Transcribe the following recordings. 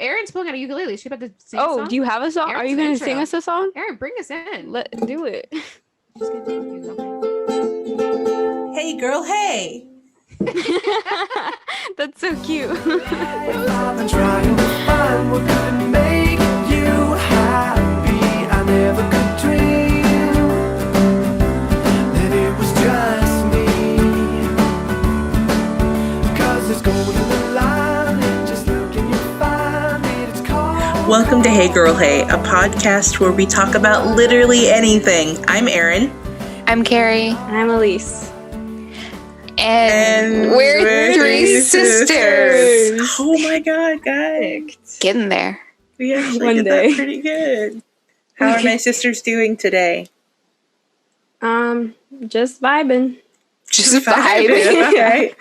Erin's pulling out a ukulele. She about to sing a Oh, song? do you have a song? Erin's Are you going to intro. sing us a song? Erin, bring us in. Let's do it. Just gonna take you, okay? Hey, girl, hey. That's so cute. I've been trying to find what could make you happy. I never could dream that it was just me. 'Cause it's going to the line, just look and you'll find it. It's called. Welcome to Hey Girl Hey, a podcast where we talk about literally anything. I'm Erin. I'm Carrie. I'm Elise. And we're three sisters. Oh my god, guys. Getting there. We actually One did day. that pretty good. How are my sisters doing today? Just vibing. Just That's vibing. okay.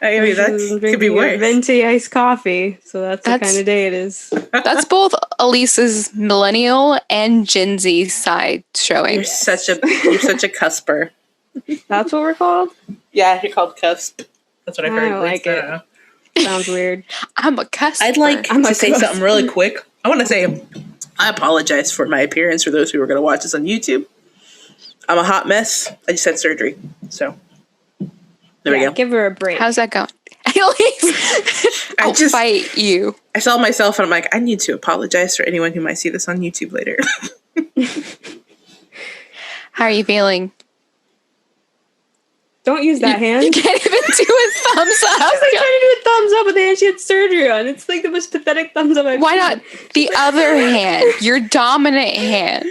I mean, that could be worse. Venti iced coffee, so that's the kind of day it is. That's both Elise's millennial and Gen Z side showing. You're such a cusper. That's what we're called? Yeah, you're called cusp. That's what I've heard. I like it. Sounds weird. I'm a customer. I'd like I'm to a say cusp. something really quick. I want to say I apologize for my appearance for those who are going to watch this on YouTube. I'm a hot mess. I just had surgery. So, there we go. Give her a break. How's that going? Elise, I'll fight you. I saw myself and I'm like, I need to apologize for anyone who might see this on YouTube later. How are you feeling? Don't use that hand. You can't even do a thumbs up. I was like trying to do a thumbs up with the hand she had surgery on. It's like the most pathetic thumbs up I've Why seen. not the other hand? Your dominant hand.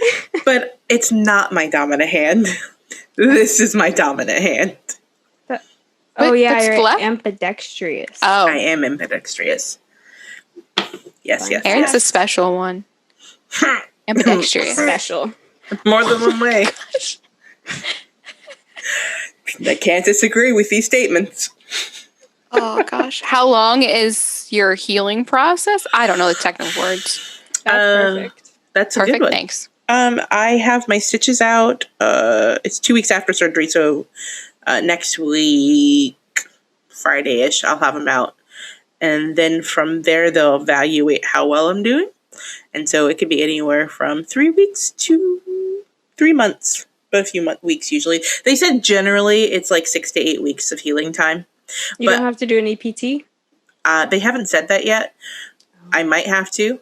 But it's not my dominant hand. This is my dominant hand. Oh, Wait, yeah, that's you're left? ambidextrous. Oh, I am ambidextrous. Yes. Erin's a special one. Ambidextrous. Special. More than one way. I can't disagree with these statements. Oh gosh. How long is your healing process? I don't know the technical words. That's perfect. That's a Perfect, good one. thanks. I have my stitches out. It's 2 weeks after surgery, so next week, Friday-ish, I'll have them out. And then from there, they'll evaluate how well I'm doing. And so it could be anywhere from 3 weeks to 3 months, but a few weeks usually. They said generally it's like 6 to 8 weeks of healing time. You don't have to do an EPT? They haven't said that yet. I might have to.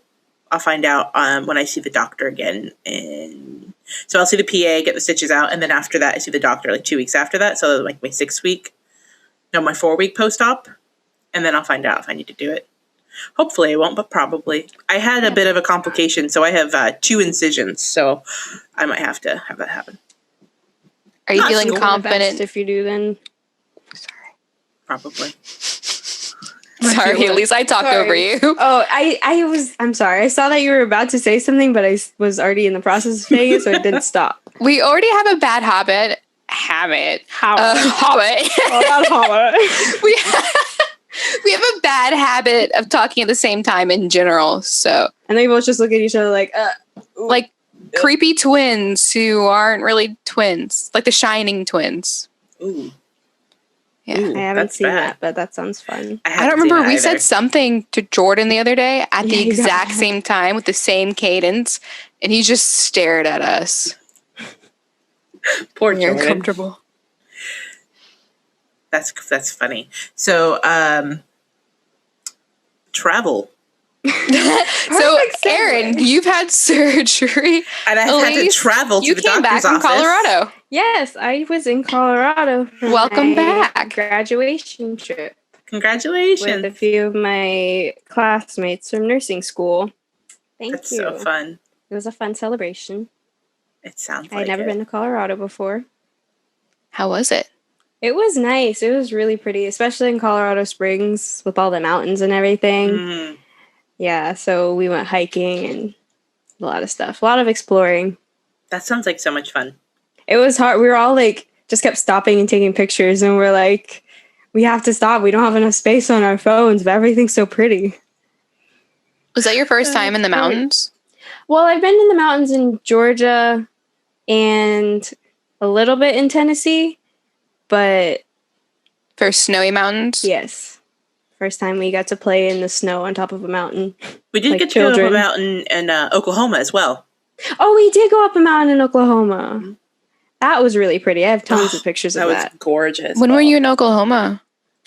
I'll find out when I see the doctor again. And so I'll see the PA, get the stitches out, and then after that I see the doctor like 2 weeks after that. So like my 4-week post-op. And then I'll find out if I need to do it. Hopefully I won't, but probably. I had a bit of a complication, so I have 2 incisions. So I might have to have that happen. Are you Not feeling so confident? If you do, then... Probably. Sorry, at least I talked over you. Oh, I'm sorry. I saw that you were about to say something, but I was already in the process of saying it, so it didn't stop. We already have a bad habit. Habit. We have a bad habit of talking at the same time in general. So, And they both just look at each other like, like creepy twins who aren't really twins, like the Shining twins. Ooh. Yeah. Ooh, I haven't that's seen bad. that, but that sounds fun. I don't remember. We said something to Jordan the other day at the Yeah, you got exact that. same time with the same cadence, and he just stared at us. Poor You're Jordan. uncomfortable. That's funny. So, travel. So, Erin, you've had surgery. And I had to Elise, travel to you the came back doctor's from office. Colorado. Yes, I was in Colorado. For Welcome my back. Graduation trip with Congratulations. a few of my classmates from nursing school. Thank That's you. so fun. It was a fun celebration. It sounds I like had never it. been to Colorado before. How was it? It was nice. It was really pretty, especially in Colorado Springs with all the mountains and everything. Mm. Yeah, so we went hiking and a lot of stuff. A lot of exploring. That sounds like so much fun. It was hard. We were all like, just kept stopping and taking pictures, and we're like, we have to stop. We don't have enough space on our phones, but everything's so pretty. Was that your first time in the mountains? Well, I've been in the mountains in Georgia and a little bit in Tennessee, but For snowy mountains? yes, First time we got to play in the snow on top of a mountain. We did Like get to go up a children. mountain in Oklahoma as well. Oh, we did go up a mountain in Oklahoma. That was really pretty. I have tons of pictures That of was that. gorgeous. When were you in Oklahoma?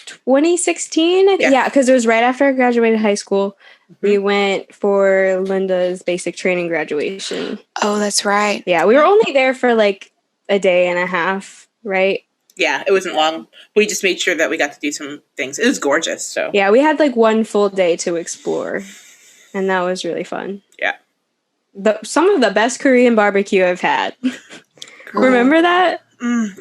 2016? Yeah. Yeah, because it was right after I graduated high school. We went for Linda's basic training graduation. Oh, that's right. Yeah, we were only there for like a day and a half, right? Yeah, it wasn't long. We just made sure that we got to do some things. It was gorgeous. So Yeah, we had like one full day to explore, and that was really fun. Yeah. Some of the best Korean barbecue I've had. Remember that?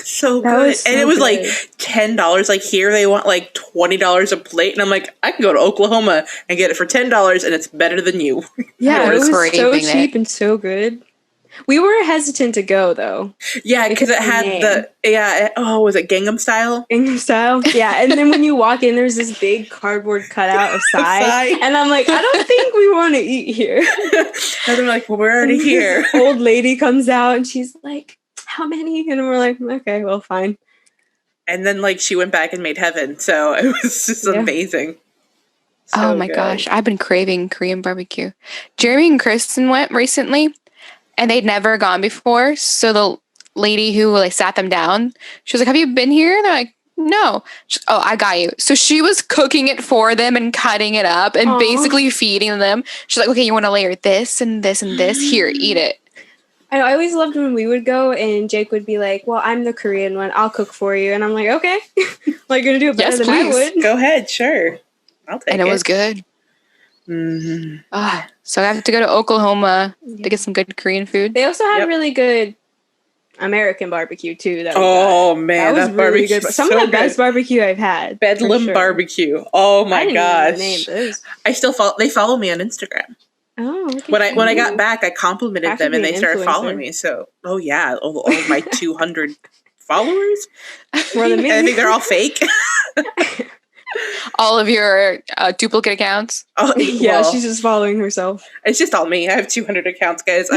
So That good. was so And it was like good. $10. Like here they want like $20 a plate. And I'm like, I can go to Oklahoma and get it for $10 and it's better than you. Yeah, it was was so craving cheap it. and so good. We were hesitant to go though. Yeah, because it had was it Gangnam Style? Gangnam Style. Yeah, and then when you walk in, there's this big cardboard cutout of Psy, Psy. and I'm like, I don't think we want to eat here. And they're like, well, we're already here. This old lady comes out and she's like, how many? And we're like, okay, well, fine. And then like she went back and made heaven. So it was just Yeah. amazing. Oh So my good. gosh, I've been craving Korean barbecue. Jeremy and Kristen went recently, and they'd never gone before. So the lady who like sat them down, she was like, "Have you been here?" They're like, "No." She's, "Oh, I got you." So she was cooking it for them and cutting it up and Aw. basically feeding them. She's like, "Okay, you want to layer this and this and this? Here, eat it." I know, I always loved when we would go and Jake would be like, well, I'm the Korean one. I'll cook for you. And I'm like, okay. Well, you're going to do it better Yes, than please. I would. Go ahead, sure. I'll take And it was good. Mm-hmm. So I have to go to Oklahoma to get some good Korean food. They also have Yep. really good American barbecue, too. That we got. Oh man, That was really barbecue. good. Some of the best barbecue I've had. for Bedlam sure. barbecue. Oh I my didn't even know gosh. the name, but it was- I still follow. They follow me on Instagram. Oh, look at When I you. got back, I complimented Have to them be and an they started influencer. following me. So, oh yeah, all my 200 followers. More than me. And I think they're all fake. All of your duplicate accounts. Oh, Yeah, well, she's just following herself. it's just all me. I have 200 accounts, guys.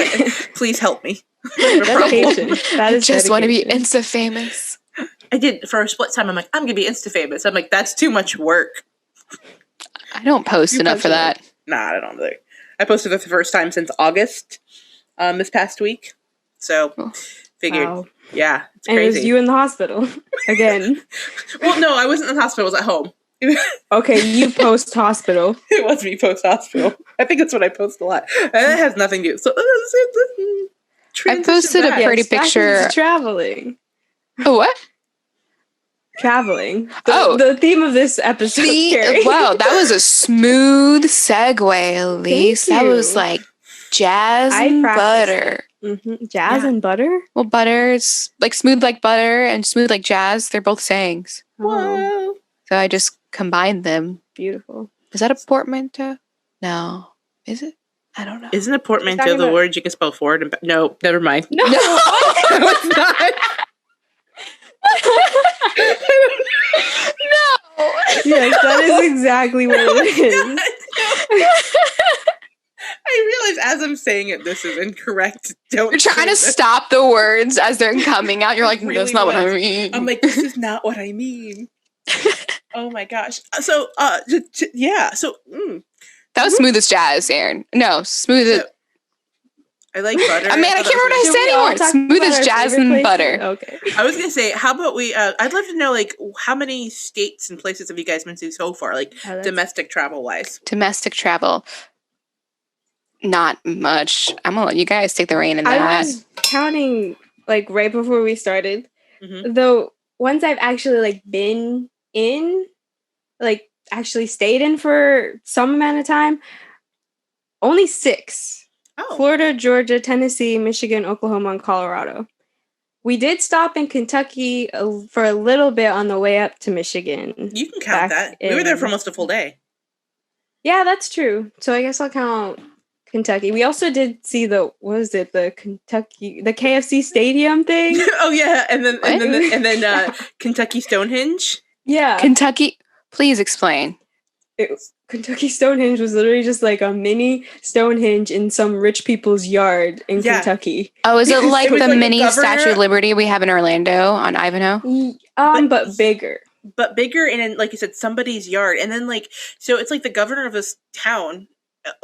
Please help me. I have a problem. Dedication. That is Just want to be dedication. Insta famous. I did for a split time. I'm like, I'm gonna be Insta famous. I'm like, that's too much work. I don't post You enough post for it. that. Nah, I don't think. I posted it the first time since August, this past week. So Oh. figured, Wow. yeah, it's And it crazy. was you in the hospital. Again. Well, no, I wasn't in the hospital. I was at home. Okay, you post hospital. It was me post hospital. I think that's what I post a lot. And it has nothing to do. So I posted a pretty Yes, back picture. into traveling. Oh, what? Traveling. Oh. The theme of this episode, Carrie. Wow, that was a smooth segue, Elise. Thank That was you. like jazz I and practiced butter. Jazz Yeah. and butter? Well, butter is like smooth like butter and smooth like jazz. They're both sayings. Oh, Whoa. So I just combined them. beautiful. Is that a portmanteau? No. Is it? I don't know. Isn't a portmanteau talking the about- word you can spell forward and back? No, never mind. No. No, it's not. No. Yes, that is exactly what it is. I realize as I'm saying it, this is incorrect. Don't. You're trying say to that. stop the words as they're coming out. You're like, Really that's not what I was. mean. I'm like, this is not what I mean. Oh my gosh. So, yeah. So, that was smooth as jazz, Aaron. No, smooth as. So- I like butter. I mean, I thought can't remember what I Should said we all anymore. talk Smooth about as our jazz favorite and places? butter. Okay. I was gonna say, how about we? I'd love to know, like, how many states and places have you guys been to so far, like Oh, that's- domestic travel wise? Domestic travel. Not much. I'm gonna let you guys take the reign in I that. was counting like right before we started. Mhm. Though ones I've actually like been in, like actually stayed in for some amount of time, only 6. Oh, Florida, Georgia, Tennessee, Michigan, Oklahoma, and Colorado. We did stop in Kentucky for a little bit on the way up to Michigan. you can count back that. We were there in- for almost a full day. Yeah, that's true. So I guess I'll count Kentucky. We also did see the KFC Stadium thing. Oh yeah, and then What? Kentucky Stonehenge. Yeah, Kentucky, please explain. Kentucky Stonehenge was literally just like a mini Stonehenge in some rich people's yard in Yeah. Kentucky. Oh, is it like was the like a mini governor- Statue of Liberty we have in Orlando on Ivanhoe? But bigger. but bigger and in, like you said, somebody's yard. And then like, so it's like the governor of this town,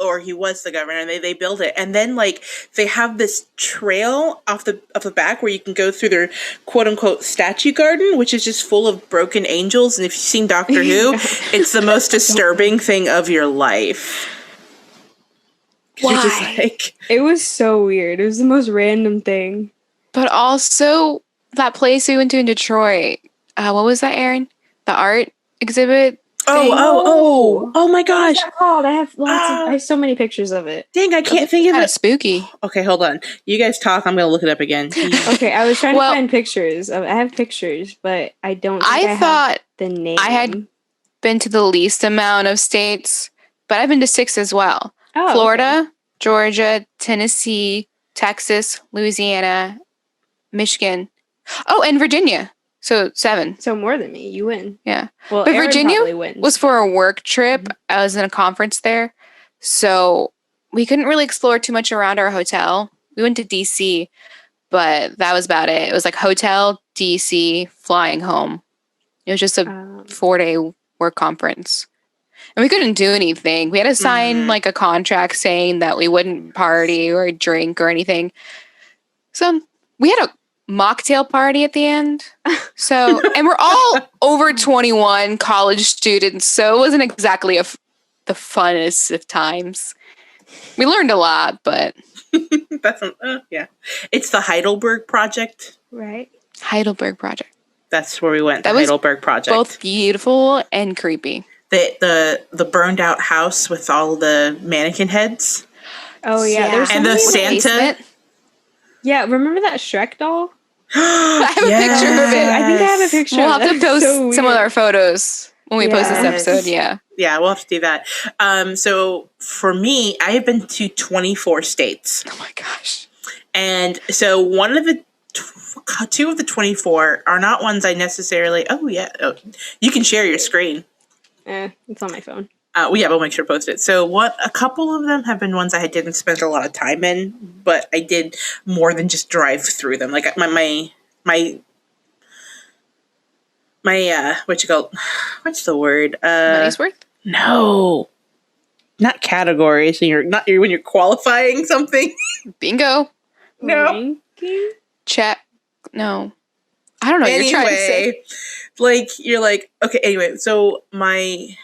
or he was the governor, and they built it. And then like they have this trail off the back where you can go through their quote unquote statue garden, which is just full of broken angels. And if you've seen Doctor Who, it's the most disturbing thing of your life. 'Cause you're just like, It was so weird. It was the most random thing. But also that place we went to in Detroit. What was that, Aaron? The art exhibit. oh my gosh. What's that called? I have I have so many pictures of it. Dang, I can't think of Kind it. of spooky. Okay, hold on. You guys talk. I'm going to look it up again. Okay, I was trying to find pictures. I have pictures, but I don't think I thought have the name. I had been to the least amount of states, but I've been to 6 as well. Oh, Florida, okay. Georgia, Tennessee, Texas, Louisiana, Michigan. Oh, and Virginia. So 7. So more than me. You win. Yeah. Well, But Aaron Virginia probably wins. was for a work trip. I was in a conference there. So we couldn't really explore too much around our hotel. We went to DC, but that was about it. It was like hotel, DC, flying home. It was just a 4-day work conference. And we couldn't do anything. We had to sign like a contract saying that we wouldn't party or drink or anything. So we had a mocktail party at the end. So, and we're all over 21 college students. So it wasn't exactly the funnest of times. We learned a lot, but. That's yeah. It's the Heidelberg Project. Right. Heidelberg Project. That's where we went. The That was Heidelberg Project. Both beautiful and creepy. The burned out house with all the mannequin heads. Oh yeah, there's and the somebody- Santa. Yeah, remember that Shrek doll? I have a picture of it. I think I have a picture. We'll of have to it. post So some of weird. our photos when we post this Yes. episode. Yeah. Yeah, we'll have to do that. So for me, I have been to 24 states. Oh my gosh. And so one of the 2 of the 24 are not ones I necessarily. Oh yeah, you can share your screen. It's on my phone. We'll make sure to post it. So a couple of them have been ones I didn't spend a lot of time in, but I did more than just drive through them. Like my what's the word? Money's worth? No. Not categories. When you're qualifying something. Bingo. No. Ranking? Check. No. I don't know what you're trying to say. Like you're like, okay, anyway, so my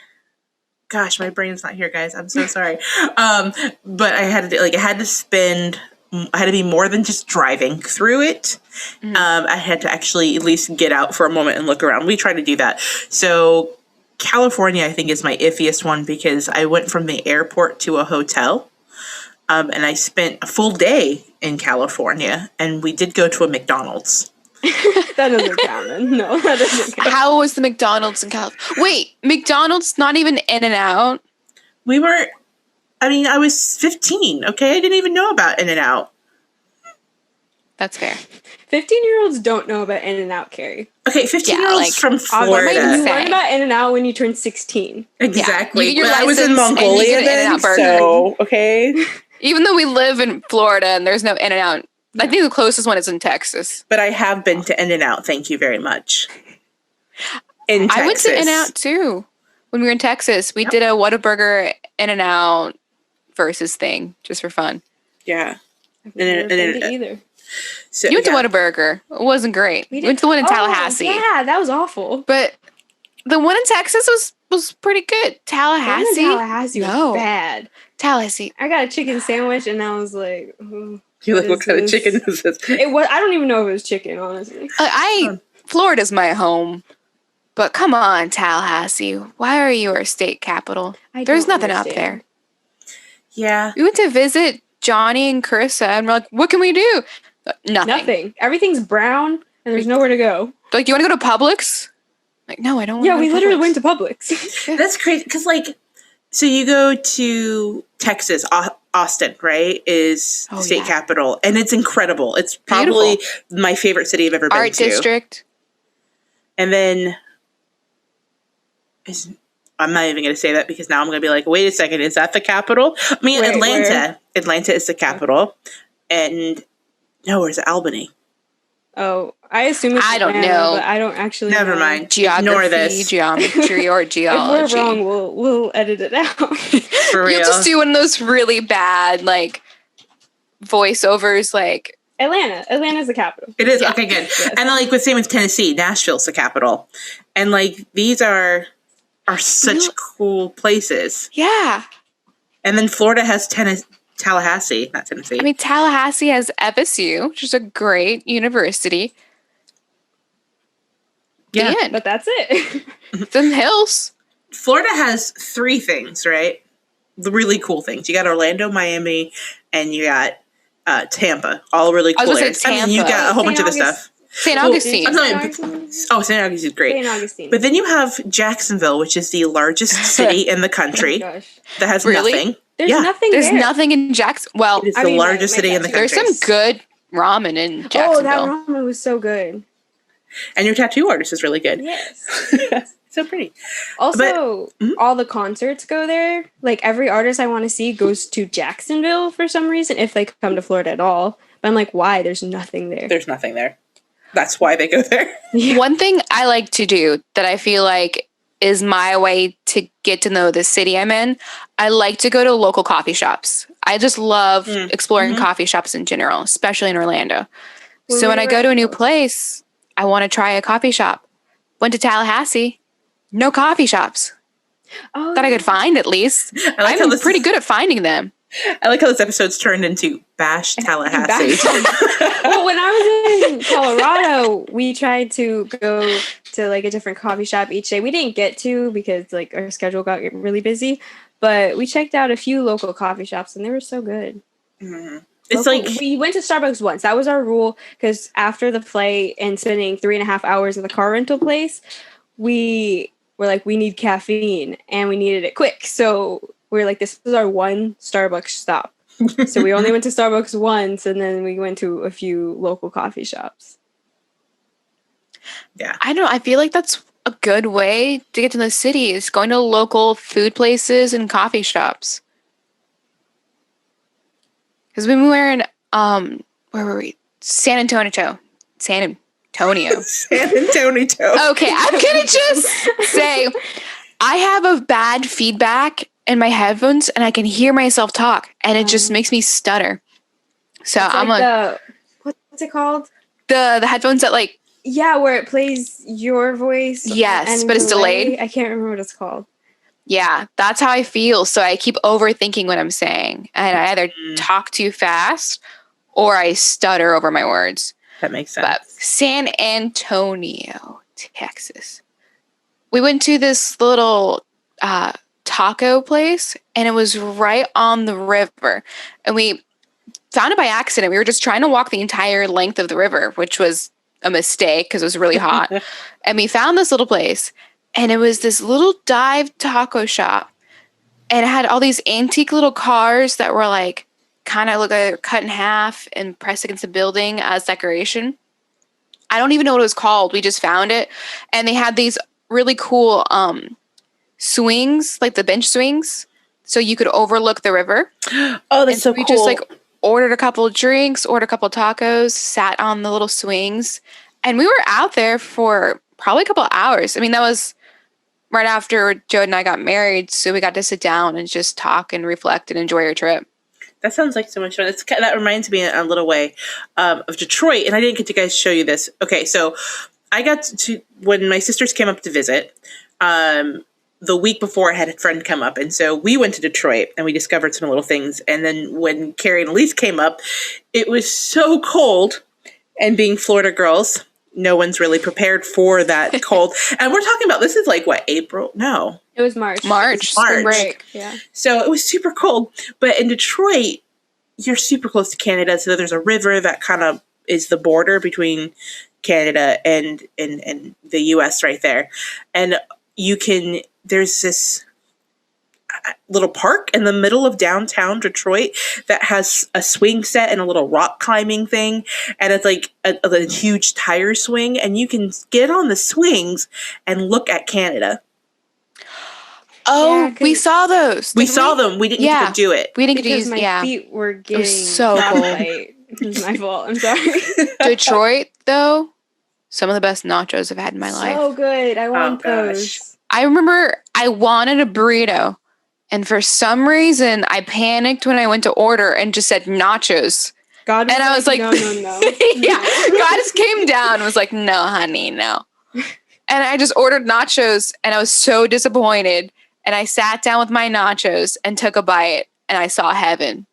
brain's not here, guys. I'm so sorry. But I had to be more than just driving through it. I had to actually at least get out for a moment and look around. We try to do that. So California, I think, is my iffiest one because I went from the airport to a hotel. And I spent a full day in California, and we did go to a McDonald's. That doesn't count. Then. No, that doesn't count. How was the McDonald's in California? Wait, McDonald's not even In-N-Out? I was 15, okay? I didn't even know about In-N-Out. That's fair. 15-year-olds don't know about In-N-Out, Carrie. Okay, 15-year-olds from You Florida. learn about In-N-Out when you turn 16. Exactly. You get your But I was in license and you Mongolia get an then, In-N-Out burger. so, okay? Even though we live in Florida and there's no In-N-Out, I think the closest one is in Texas. But I have been to In-N-Out, thank you very much. In Texas. I went to In-N-Out too. When we were in Texas, we did a Whataburger In-N-Out versus thing just for fun. Yeah. I've never been to either. So, You went to Whataburger. It wasn't great. We went to the one in Tallahassee. Yeah, that was awful. But the one in Texas was pretty good. Tallahassee? Tallahassee was bad. Tallahassee. I got a chicken sandwich and I was like, You're like, what kind of chicken is this? It was. I don't even know if it was chicken, honestly. Florida's my home. But come on, Tallahassee. Why are you our state capital? There's nothing out there. Yeah. We went to visit Johnny and Carissa and we're like, what can we do? Nothing. Everything's brown and there's nowhere to go. Like, you want to go to Publix? Like, no, I don't want to Yeah, go we to literally Publix. went to Publix. That's crazy. Because, so you go to Texas, Austin, right? Is the state capital. And it's incredible. It's probably my favorite city I've ever been to. Art District. And then, I'm not even going to say that because now I'm going to be like, wait a second, is that the capital? I mean, Atlanta. Where? Atlanta is the capital. And, no, where's Albany? Oh, I assume it's I don't Atlanta, know. but I don't actually Never know. mind. Ignore Geography, this. geometry, or If geology. we're wrong, we'll edit it out. For real. You'll just do one of those really bad, like, voiceovers, like, Atlanta's the capital. It is? Yeah. Okay, good. Yes. And then, like, with same with Tennessee, Nashville's the capital. And, like, these are such cool places. yeah. And then Florida has Tallahassee, not Tennessee. I mean, Tallahassee has FSU, which is a great university. Yeah. The end. But that's it. Them hills. Florida has 3 things, right? The really cool things. You got Orlando, Miami, and you got Tampa. All really I was cool gonna areas. say I mean, you Tampa. got a whole St. bunch of the August- stuff. St. Well, Augustine. I'm not St. even- Augustine? Oh, St. Augustine is great. St. Augustine. But then you have Jacksonville, which is the largest city in the oh my country gosh. that has Really? nothing. There's Yeah. nothing There's there. nothing in Jackson. Well, It is I the mean, my- largest my city in the tattoo- country. there's some good ramen in Oh, Jacksonville. that ramen was so good. And your tattoo artist is really good. Yes. So pretty. Also, Mhm. all the concerts go there. Like, every artist I want to see goes to Jacksonville for some reason, if they come to Florida at all. But I'm like, why? There's nothing there. There's nothing there. That's why they go there. Yeah. One thing I like to do that I feel like is my way to get to know the city I'm in, I like to go to local coffee shops. I just love exploring coffee shops in general, especially in Orlando. Where So were when I you go at? to a new place, I want to try a coffee shop. Went to Tallahassee, no coffee shops Oh, that I could find at least. I like how I'm this pretty good at finding them. I like how this episode's turned into Bash Tallahassee. Well, when I was in Colorado, we tried to go to like a different coffee shop each day. We didn't get to because like our schedule got really busy, but we checked out a few local coffee shops and they were so good. Mhm. It's Local- like we went to Starbucks once. That was our rule because after the play and spending 3.5 hours in the car rental place, we were like, we need caffeine and we needed it quick. So we are like, this is our one Starbucks stop. So we only went to Starbucks once and then we went to a few local coffee shops. I don't know. I feel like that's a good way to get to the city is going to local food places and coffee shops. Because when we were in, where were we? San Antonio. San Antonio. Okay, I'm gonna just say I have a bad feedback in my headphones and I can hear myself talk and it just makes me stutter. So It's I'm like like what's it called? the headphones that like Yeah, where it plays your voice. Yes, and but it's delay. delayed. I can't remember what it's called. yeah, that's how I feel. So I keep overthinking what I'm saying. And I either talk too fast or I stutter over my words. That makes sense. But San Antonio, Texas. We went to this little taco place and it was right on the river. And we found it by accident. We were just trying to walk the entire length of the river, which was a mistake because it was really hot. And we found this little place and it was this little dive taco shop. And it had all these antique little cars that were like kind of look like they were cut in half and pressed against the building as decoration. I don't even know what it was called. We just found it. And they had these really cool swings, like the bench swings, so you could overlook the river. Oh, that's And so we cool. just like ordered a couple of drinks, ordered a couple of tacos, sat on the little swings, and we were out there for probably a couple of hours. I mean, that was right after Joe and I got married, so we got to sit down and just talk and reflect and enjoy our trip. That sounds like so much fun. That reminds me in a little way of Detroit, and I didn't get to guys show you this. Okay, so I got to when my sisters came up to visit. The week before, I had a friend come up, and so we went to Detroit, and we discovered some little things. And then when Carrie and Elise came up, it was so cold, and being Florida girls, no one's really prepared for that cold. And we're talking about, this is like, what, April? No. It was March. March. Spring March. break. Yeah. So it was super cold. But in Detroit, you're super close to Canada, so there's a river that kind of is the border between Canada and the U.S. right there. And there's this little park in the middle of downtown Detroit that has a swing set and a little rock climbing thing. And it's like a huge tire swing. And you can get on the swings and look at Canada. Oh, Yeah, 'cause we saw those. We didn't saw them. We didn't get to do it. We didn't get to Because use, my yeah. feet were getting so cold. frostbite. It was my fault. I'm sorry. Detroit, though, some of the best nachos I've had in my life. So good. I want gosh. those. I remember I wanted a burrito, and for some reason, I panicked when I went to order and just said nachos. God was And I was like, no, no, no. yeah, God just came down and was like, no, honey, no. And I just ordered nachos, and I was so disappointed. And I sat down with my nachos and took a bite, and I saw heaven.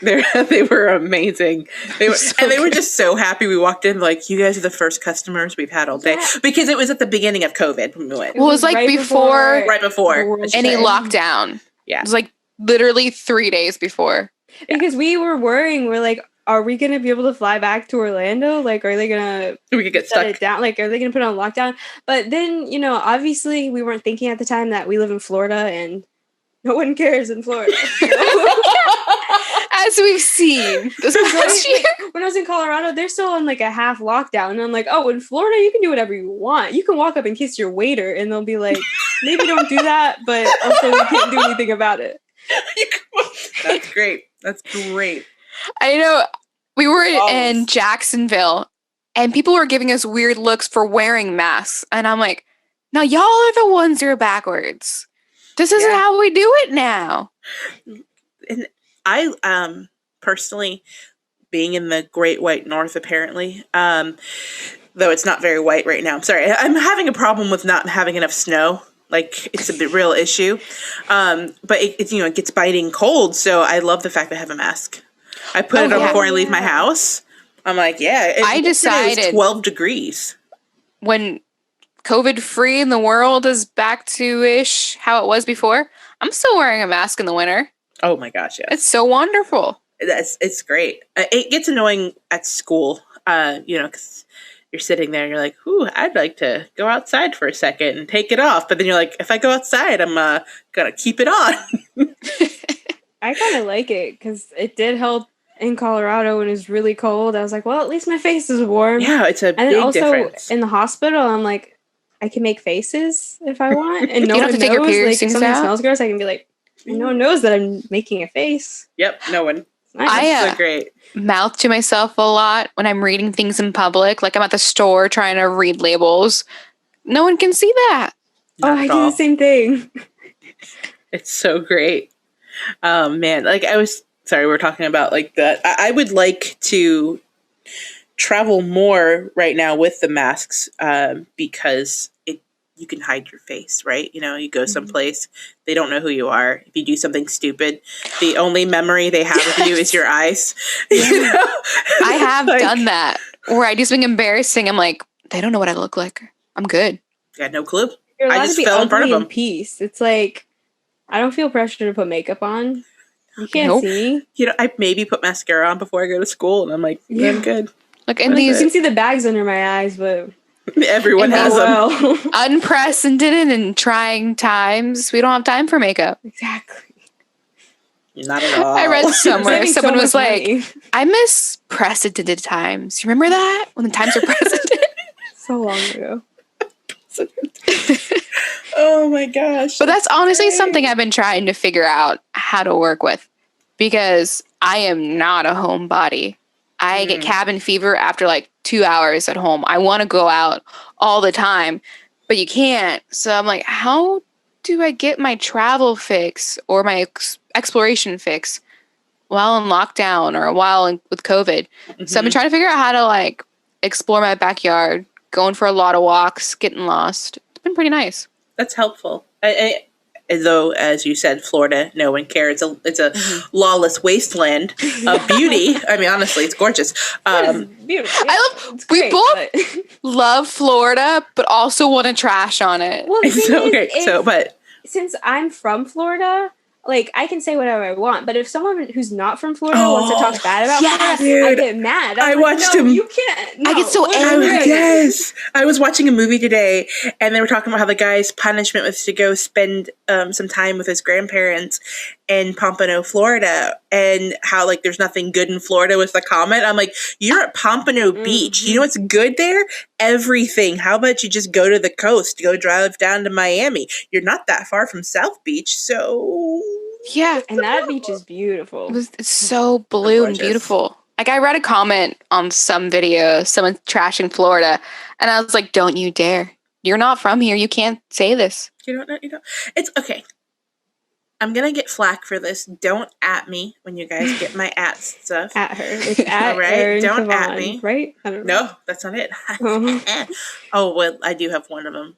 They were amazing. They were, So and they were good. just so happy we walked in. Like, you guys are the first customers we've had all day, Yeah. because it was at the beginning of COVID when we went. Well, it was like right before Right before the world any shut. lockdown. Yeah. It was like literally 3 days before. Because we were worrying. We're like, are we going to be able to fly back to Orlando? Like, are they going to we could get shut stuck. it down? Like, are they going to put it on lockdown? But then, obviously we weren't thinking at the time that we live in Florida and no one cares in Florida. As we've seen this past year. When I was in Colorado, they're still on like a half lockdown. And I'm like, oh, in Florida, you can do whatever you want. You can walk up and kiss your waiter and they'll be like, maybe don't do that, but also we can't do anything about it. That's great. That's great. I know we were Always. in Jacksonville and people were giving us weird looks for wearing masks. And I'm like, no, y'all are the ones who are backwards. This isn't Yeah. how we do it now. And I personally, being in the Great White North, apparently, though it's not very white right now. I'm sorry. I'm having a problem with not having enough snow. Like, it's a real issue. But it gets biting cold, so I love the fact that I have a mask. I put it on yeah. before I leave my house. I'm like, yeah. I Today decided- it was 12 degrees. When COVID free in the world is back to ish how it was before, I'm still wearing a mask in the winter. Oh my gosh, yes. It's so wonderful. It's great. It gets annoying at school, because you're sitting there and you're like, ooh, I'd like to go outside for a second and take it off. But then you're like, if I go outside, I'm going to keep it on. I kind of like it because it did help in Colorado when it was really cold. I was like, well, at least my face is warm. Yeah, it's a And then big also difference. in the hospital, I'm like, I can make faces if I want. And no You don't one have to knows. take your Like, if piercings something out? smells gross, I can be like, and no one knows that I'm making a face. Yep, no one. It's nice. It's so great. Mouth to myself a lot when I'm reading things in public. Like I'm at the store trying to read labels. No one can see that. Not I at do all. the same thing. It's so great. Man, like we were talking about like that. I would like to travel more right now with the masks because you can hide your face, right? You go someplace, they don't know who you are. If you do something stupid, the only memory they have of you is your eyes. I have Like, done that where I do something embarrassing. I'm like, they don't know what I look like. I'm good. Got no clue. You're I allowed just to be fell in front ugly of in them. peace. It's like, I don't feel pressure to put makeup on. You can't Nope. see. I maybe put mascara on before I go to school, and I'm like, yeah, I'm good. Like in What is You these can see the bags under my eyes, but Everyone And has oh them. well. unprecedented and trying times, we don't have time for makeup. Exactly. Not at all. I read somewhere Saving so someone was much like, money. I miss precedented times. You remember that? When the times are precedented? So long ago. Oh my gosh. But that's honestly great. something I've been trying to figure out how to work with because I am not a homebody. I get cabin fever after like 2 hours at home. I want to go out all the time, but you can't. So I'm like, how do I get my travel fix or my exploration fix while in lockdown or with COVID? So I've been trying to figure out how to like explore my backyard, going for a lot of walks, getting lost. It's been pretty nice. That's helpful. Though, as you said, Florida, no one cares. It's a lawless wasteland of beauty. I mean, honestly, it's gorgeous. It's beautiful. It's we great, both but- love Florida, but also want to trash on it. Well, the It's thing so is, great. But since I'm from Florida, like I can say whatever I want, but if someone who's not from Florida wants to talk bad about yes, Florida, I dude. get mad. I I'm like, watched no, him- You can't. I get so no, angry. yes, I was watching a movie today, and they were talking about how the guy's punishment was to go spend some time with his grandparents in Pompano, Florida, and how like there's nothing good in Florida was the comment. I'm like, you're at Pompano Beach. You know what's good there? Everything. How about you just go to the coast? Go drive down to Miami. You're not that far from South Beach, so Yeah, And that beach is beautiful. it's so blue and gorgeous. beautiful. Like, I read a comment on some video, someone trashing Florida, and I was like, don't you dare. You're not from here. You can't say this. You don't know. You don't. It's okay. I'm gonna get flack for this. Don't at me when you guys get my at stuff. At her. It's at All right, Erin don't Kavon, at me. right? I don't know. No, that's not it. Oh. Oh, well, I do have one of them,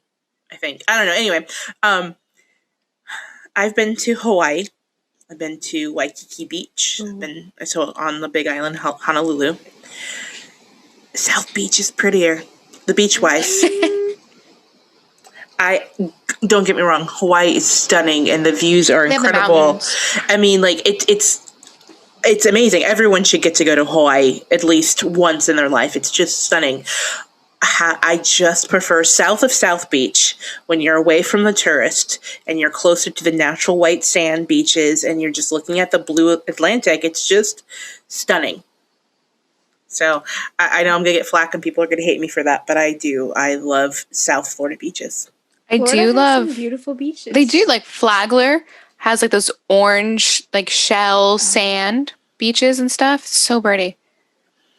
I think. I don't know. Anyway, I've been to Hawaii. I've been to Waikiki Beach. I've been on the Big Island, Honolulu. South Beach is prettier. The beach wise. I don't get me wrong. Hawaii is stunning, and the views are They have the incredible. mountains. I mean, like it's amazing. Everyone should get to go to Hawaii at least once in their life. It's just stunning. I just prefer south of South Beach when you're away from the tourist and you're closer to the natural white sand beaches and you're just looking at the blue Atlantic. It's just stunning. So I know I'm going to get flack and people are going to hate me for that, but I do. I love South Florida beaches. I Florida do has love some beautiful beaches. They do, like Flagler has like those orange like shell sand beaches and stuff. So pretty.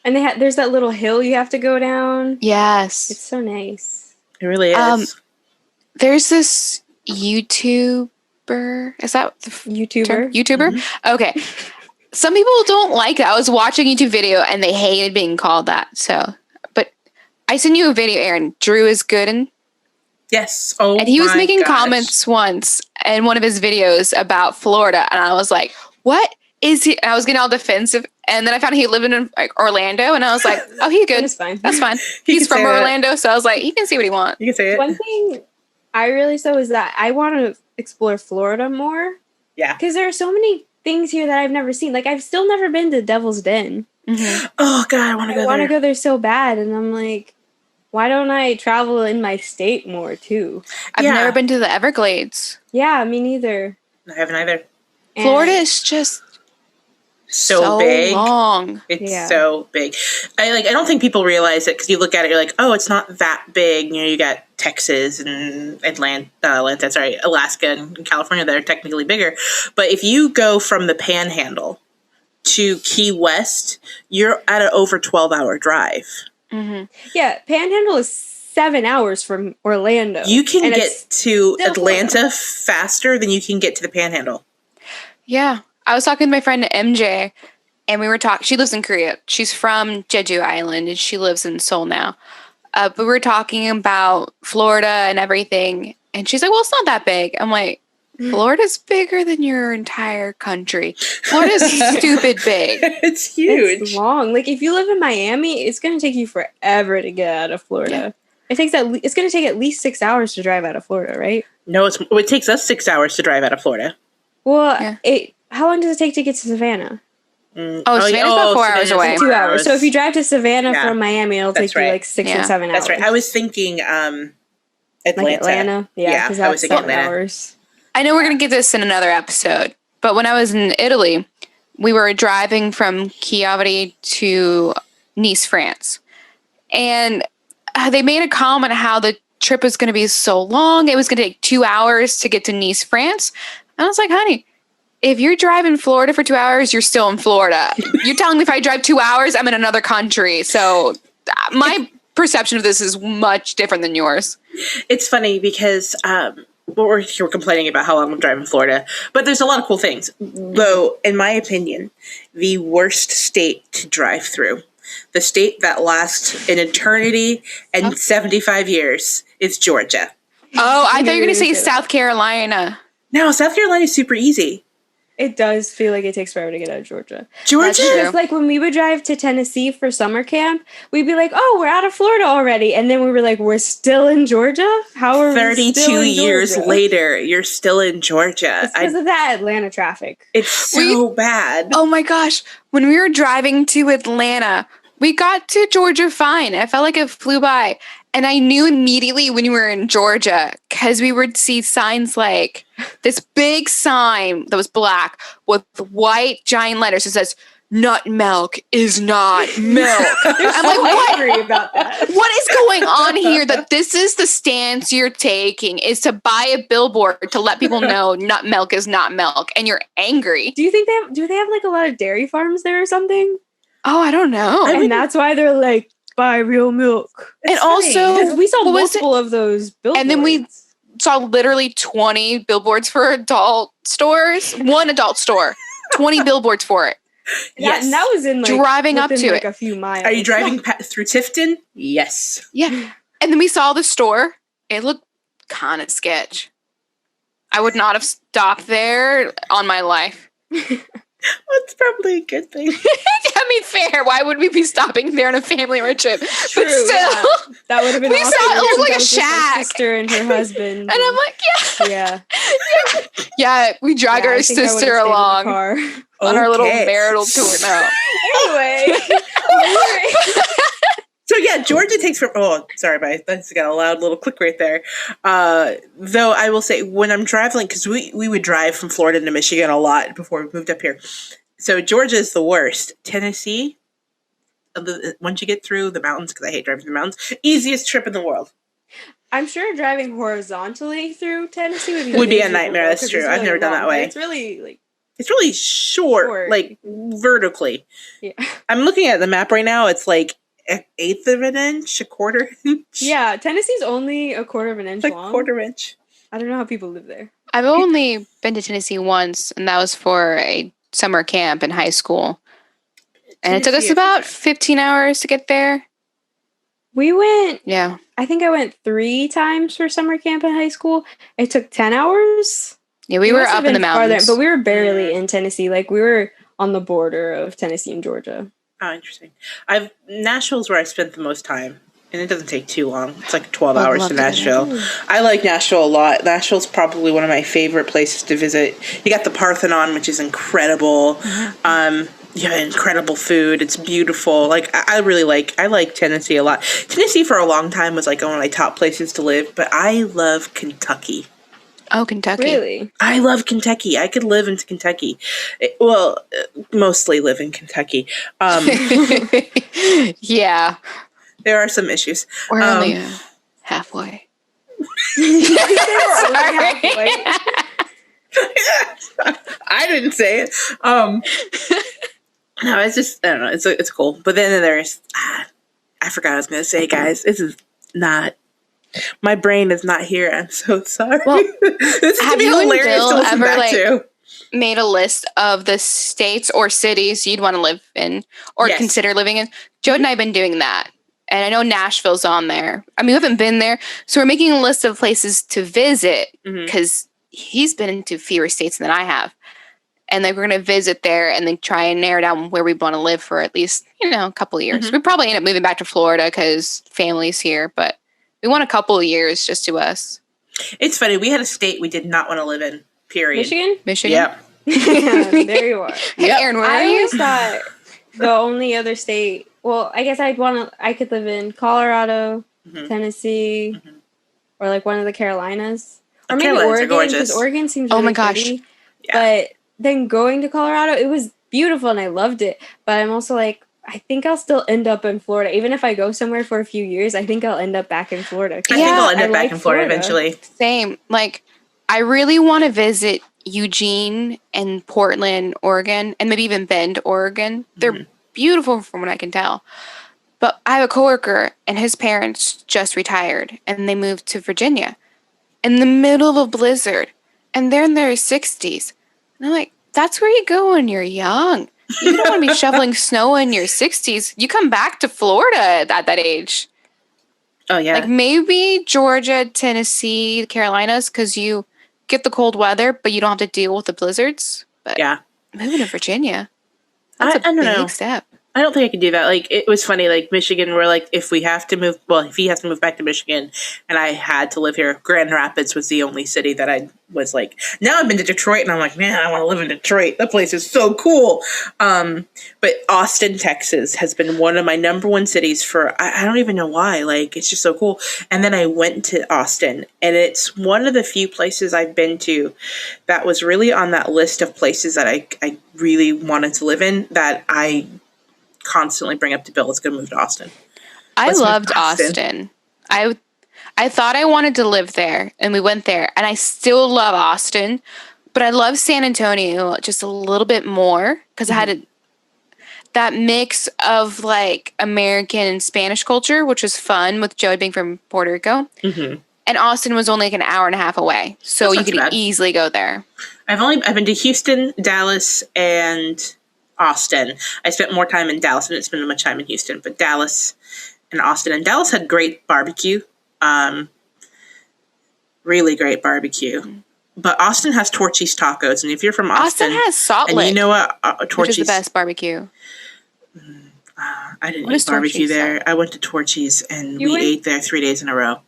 And there's that little hill you have to go down. Yes. It's so nice. It really is. There's this YouTuber. Is that the term? YouTuber? Okay. Some people don't like it. I was watching a YouTube video and they hated being called that. So, but I sent you a video, Erin. Drew is good and Yes. Oh, and he was my making gosh. comments once in one of his videos about Florida, and I was like, "What is he?" And I was getting all defensive, and then I found he lived in like Orlando, and I was like, "Oh, he's good. That's fine. That's fine." He He's can from say that. Orlando, so I was like, "He can see what he wants." You can say it. One thing I really saw is that I want to explore Florida more. Yeah. Because there are so many things here that I've never seen. Like, I've still never been to Devil's Den. Oh, God, I want to I go want to there. go there so bad, and I'm like, why don't I travel in my state more, too? I've Yeah. never been to the Everglades. Yeah, me neither. I haven't either. And Florida is just So big. long. It's Yeah. so big. I don't think people realize it because you look at it, you're like, oh, it's not that big. You know, you got Texas and Alaska and California that are technically bigger. But if you go from the Panhandle to Key West, you're at an over 12-hour drive. Yeah, Panhandle is 7 hours from Orlando. You can and get it's to still Atlanta faster than you can get to the Panhandle. Yeah. I was talking to my friend MJ, and we were talking. She lives in Korea. She's from Jeju Island, and she lives in Seoul now. But we were talking about Florida and everything, and she's like, well, it's not that big. I'm like, Florida's bigger than your entire country. Florida's stupid big. It's huge. It's long. Like, if you live in Miami, it's going to take you forever to get out of Florida. It's going to take at least 6 hours to drive out of Florida, right? No, it takes us 6 hours to drive out of Florida. Well, Yeah. how long does it take to get to Savannah? Oh, Savannah's about 4 hours Savannah's away. 2 hours. So if you drive to Savannah Yeah. from Miami, it'll That's take you right. like 6 Yeah. or 7 hours. That's right. I was thinking Atlanta. Like Atlanta? Yeah, because I was that's thinking 7 Atlanta. hours. I know we're going to get this in another episode, but when I was in Italy, we were driving from Chiavari to Nice, France. And they made a comment how the trip was going to be so long. It was going to take 2 hours to get to Nice, France. And I was like, honey, if you're driving Florida for 2 hours, you're still in Florida. You're telling me if I drive 2 hours, I'm in another country. So my perception of this is much different than yours. It's funny because we're here complaining about how long I'm driving Florida, but there's a lot of cool things. Though, in my opinion, the worst state to drive through, the state that lasts an eternity and 75 years, is Georgia. Oh, I thought you were going to say Yeah. South Carolina. No, South Carolina is super easy. It does feel like it takes forever to get out of Georgia. Georgia? true. It's like when we would drive to Tennessee for summer camp, we'd be like, oh, we're out of Florida already. And then we were like, we're still in Georgia? How are we 32 still in years Georgia? later, you're still in Georgia. It's because of that Atlanta traffic. It's so bad. Oh my gosh. When we were driving to Atlanta, we got to Georgia fine. I felt like it flew by. And I knew immediately when we were in Georgia because we would see signs like this big sign that was black with white giant letters that says, nut milk is not milk. I'm like, what? Angry about that. What is going on here that this is the stance you're taking is to buy a billboard to let people know nut milk is not milk and you're angry? Do you think do they have like a lot of dairy farms there or something? Oh, I don't know. And that's why they're like, buy real milk. And also, Because we saw what was multiple of those billboards. And then we saw literally 20 billboards for adult stores. One adult store. 20 billboards for it. Yes. And that was in like Driving up within, to like it. a few miles. Are you driving through Tifton? Yes. Yeah. And then we saw the store. It looked kind of sketch. I would not have stopped there on my life. Well, it's probably a good thing. I mean, fair. Why would we be stopping there on a family road trip? True, But still. yeah. That would have been We awesome. saw it looked like That a was just my shack. sister and her husband. And I'm like, yeah. yeah, we drag Yeah, our I think I would've sister stayed in the along car. on our little Okay. marital tour. No. Anyway. So yeah, Georgia takes from. Oh, sorry, but that's got a loud little click right there. Though I will say, when I'm traveling, because we would drive from Florida to Michigan a lot before we moved up here. So Georgia is the worst. Tennessee, once you get through the mountains, because I hate driving through the mountains, easiest trip in the world. I'm sure driving horizontally through Tennessee would be Would be a miserable nightmare, that's 'cause true. it's I've never done long, that but way. It's really like It's really short, Short. like vertically. yeah. I'm looking at the map right now. It's like an eighth of an inch, a quarter inch. Yeah, Tennessee's only a quarter of an inch Like long. quarter inch. I don't know how people live there. I've only been to Tennessee once, and that was for a summer camp in high school. And it took us Tennessee, I about forgot. 15 hours to get there. We went, Yeah. I think I went 3 times for summer camp in high school. It took 10 hours. Yeah, we It were must have up in the been farther, mountains. but we were barely in Tennessee. Like we were on the border of Tennessee and Georgia. Oh, interesting. Nashville's where I spent the most time, and it doesn't take too long. It's like 12 I'd hours love to to go there. Nashville. I like Nashville a lot. Nashville's probably one of my favorite places to visit. You got the Parthenon, which is incredible. Yeah, incredible food. It's beautiful. Like I like Tennessee a lot. Tennessee for a long time was like one of my top places to live, but I love Kentucky. Oh, Kentucky. Really? I love Kentucky. I could live in Kentucky. Mostly live in Kentucky. Yeah. There are some issues. We're only halfway. I didn't say it. No, it's just I don't know. It's cool. But then there's I forgot what I was gonna say, guys. This is not. My brain is not here. I'm so sorry. Well, this is have to be you and hilarious Bill to listen ever, back like, to. Made a list of the states or cities you'd want to live in or Yes. consider living in. Joe and I have been doing that. And I know Nashville's on there. I mean, we haven't been there. So we're making a list of places to visit Mhm. because he's been into fewer states than I have. And like we're going to visit there and then try and narrow down where we want to live for at least, a couple of years. Mhm. We probably end up moving back to Florida because family's here. But we want a couple of years just to us. It's funny. We had a state we did not want to live in. Period. Michigan? Michigan. Yep. Yeah, there you are. Hey, Yep. Aaron, where I are you? always thought the only other state. Well, I guess I could live in Colorado, Mhm. Tennessee, Mhm. or like one of the Carolinas, or The maybe Carolinas are Oregon, gorgeous. because Oregon seems Oh really my gosh. pretty. Yeah. But then going to Colorado, it was beautiful and I loved it. But I'm also like, I think I'll still end up in Florida, even if I go somewhere for a few years. I think I'll end up back in Florida. I think Yeah, I'll end I up back like in Florida Florida. eventually. Same. Like, I really want to visit Eugene and Portland, Oregon, and maybe even Bend, Oregon. They're beautiful from what I can tell. But I have a coworker, and his parents just retired, and they moved to Virginia in the middle of a blizzard, and they're in their 60s. And I'm like, that's where you go when you're young. You don't want to be shoveling snow in your 60s. You come back to Florida at that age. Oh yeah. Like maybe Georgia, Tennessee, the Carolinas, because you get the cold weather, but you don't have to deal with the blizzards. But yeah. moving to Virginia, that's I a don't big know. step. I don't think I could do that. Like, it was funny, like, Michigan, we're like, if he has to move back to Michigan, and I had to live here, Grand Rapids was the only city that I was like, now I've been to Detroit, and I'm like, man, I want to live in Detroit. That place is so cool. But Austin, Texas has been one of my number one cities for, I don't even know why. Like, it's just so cool. And then I went to Austin, and it's one of the few places I've been to that was really on that list of places that I really wanted to live in, that I constantly bring up to Bill. Let's go move to Austin. I Let's move loved to Austin. I thought I wanted to live there, and we went there, and I still love Austin, but I love San Antonio just a little bit more because I had that mix of like American and Spanish culture, which was fun with Joey being from Puerto Rico. Mm-hmm. And Austin was only like an hour and a half away, so That's you not too could bad. easily go there. I've been to Houston, Dallas, and Austin. I spent more time in Dallas. I didn't spend much time in Houston, but Dallas and Austin. And Dallas had great barbecue. Really great barbecue. But Austin has Torchy's tacos, and if you're from Austin has Salt and Lick, you know what which Torchy's, is the best barbecue. I didn't What eat is barbecue Torchy's there. at? I went to Torchy's, and You we went- ate there 3 days in a row.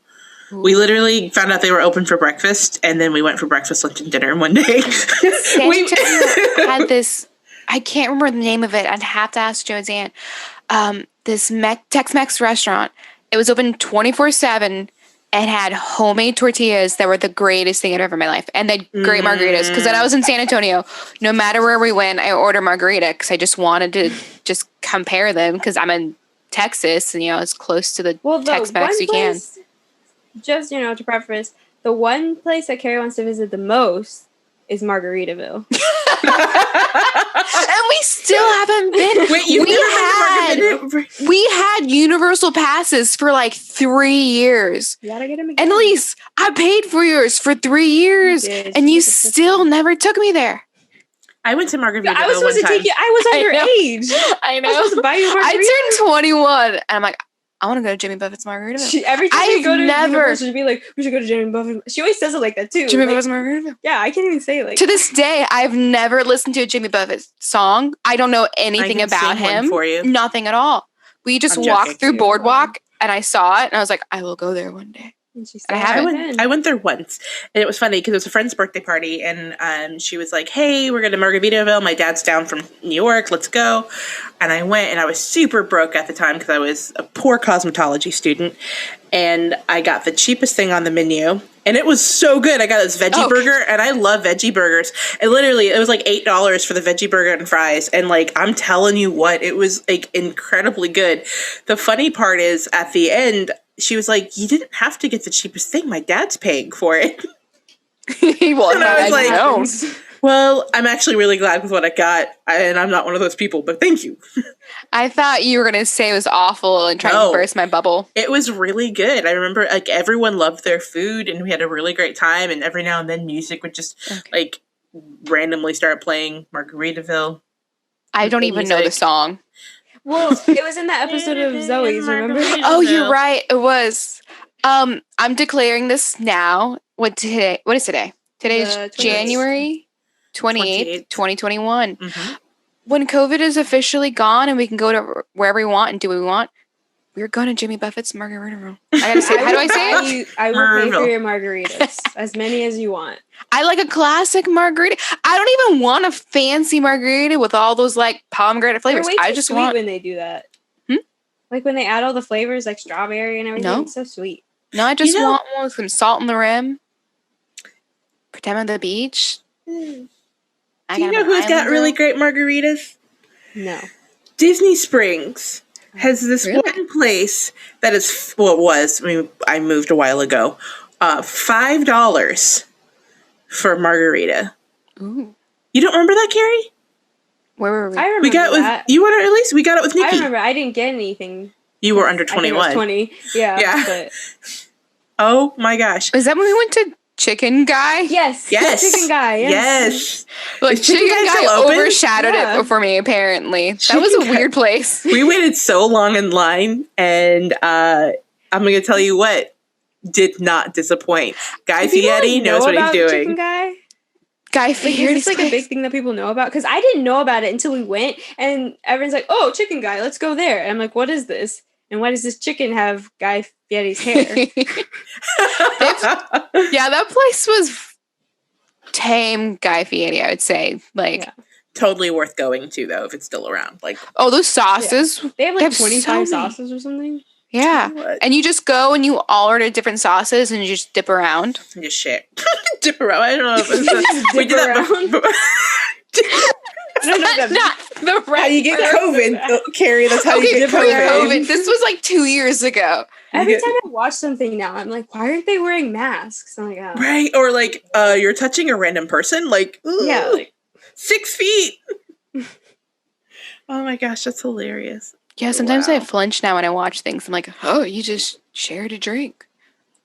Ooh. We literally found out they were open for breakfast, and then we went for breakfast, lunch, and dinner one day. San Antonio had this, I can't remember the name of it. I'd have to ask Joanne. This Tex-Mex restaurant. It was open 24/7 and had homemade tortillas that were the greatest thing I'd ever in my life. And they had great margaritas. Because when I was in San Antonio, no matter where we went, I ordered margarita because I just wanted to just compare them because I'm in Texas and, as close to the Well, the Tex-Mex one you can. place, just to preface, the one place that Carrie wants to visit the most is Margaritaville. And we still haven't been. Wait, you've we never been to Margaritaville? We had universal passes for like 3 years. You gotta get him again. And Elise, I paid for yours for 3 years, You did. and you She did the still never took me there. I went to Margaritaville I was supposed one to time. take you. I was I know. underage. I I was supposed to buy you a margarita. I turned 21, and I'm like, I want to go to Jimmy Buffett's Margaritaville. Every time I've we go to never- Universal, she'd be like, "We should go to Jimmy Buffett." She always says it like that too. Jimmy Like, Buffett's Margaritaville. yeah, I can't even say it like. To this day, I've never listened to a Jimmy Buffett song. I don't know anything can about sing one him. for you. Nothing at all. We just I'm walked joking. through Boardwalk, and I saw it, and I was like, I will go there one day. And she I said, haven't. I went there once, and it was funny because it was a friend's birthday party, and she was like, "Hey, we're going to Margaritaville. My dad's down from New York. Let's go." And I went, and I was super broke at the time because I was a poor cosmetology student, and I got the cheapest thing on the menu, and it was so good. I got this veggie burger, and I love veggie burgers. And literally, it was like $8 for the veggie burger and fries, and like I'm telling you what, it was like incredibly good. The funny part is at the end, she was like, "You didn't have to get the cheapest thing. My dad's paying for it." Well, And I was like, no. Well, I'm actually really glad with what I got, and I'm not one of those people, but thank you. I thought you were going to say it was awful and try No. to burst my bubble. It was really good. I remember like everyone loved their food, and we had a really great time, and every now and then music would just like randomly start playing Margaritaville. I don't even know the Music. song. Well, it was in that episode of Zoe's. Remember? Oh, you're right. It was. I'm declaring this now. What is today? Today's The 28th. January 28th, 28th. 2021. Mm-hmm. When COVID is officially gone and we can go to wherever we want and do what we want, we're going to Jimmy Buffett's Margaritaville. I gotta say, how do I say it? I will pay for Margaritaville. your margaritas, as many as you want. I like a classic margarita. I don't even want a fancy margarita with all those like pomegranate They're flavors. way too I just sweet want. when they do that. Hmm? Like when they add all the flavors, like strawberry and everything. No. It's so sweet. No, I just You know- want one with some salt on the rim. Pretend I'm on the beach. Do you know who's got really great margaritas? No. Disney Springs has this Really? one place that is, well, it was, I mean, I moved a while ago, $5 for a margarita. Ooh. You don't remember that, Carrie? Where were we? I remember We got it that. with, you want to, at least we got it with I Nikki. remember I didn't get anything. You were under I think I was 21. 20. Yeah. Yeah. But Oh my gosh. Is that when we went to Chicken Guy? yes. Yes. Chicken guy. Yes. Like Is Chicken Chicken Guy Guy still open? overshadowed Yeah. it for me, apparently. That Chicken was a Guy- weird place. We waited so long in line, and I'm going to tell you what, did not disappoint. Guy Do people, Fieri like, knows know what he's about doing. Chicken guy? Guy Like, Fieri. is this like a big thing that people know about? Because I didn't know about it until we went, and everyone's like, "Oh, Chicken Guy, let's go there." And I'm like, "What is this? And why does this chicken have Guy Fieri's hair?" Yeah, that place was tame Guy Fieri, I would say. Like, Yeah. Totally worth going to, though, if it's still around. Like, oh, those sauces. They have They like have so 25 many. sauces or something. Yeah. what? And you just go and you all order different sauces and you just dip around. Just shit. Dip around. I don't know if it's we Dip did that around? before. I don't know if That's that not the right How you get word. COVID, Carrie. That's how Okay, you get pre COVID. COVID. This was like 2 years ago. every get- time I watch something now, I'm like, why aren't they wearing masks? I'm like, oh. Right? Or like, you're touching a random person. Like, Yeah, ooh, like 6 feet. Oh my gosh, that's hilarious. Yeah, sometimes I Wow. flinch now when I watch things. I'm like, oh, you just shared a drink.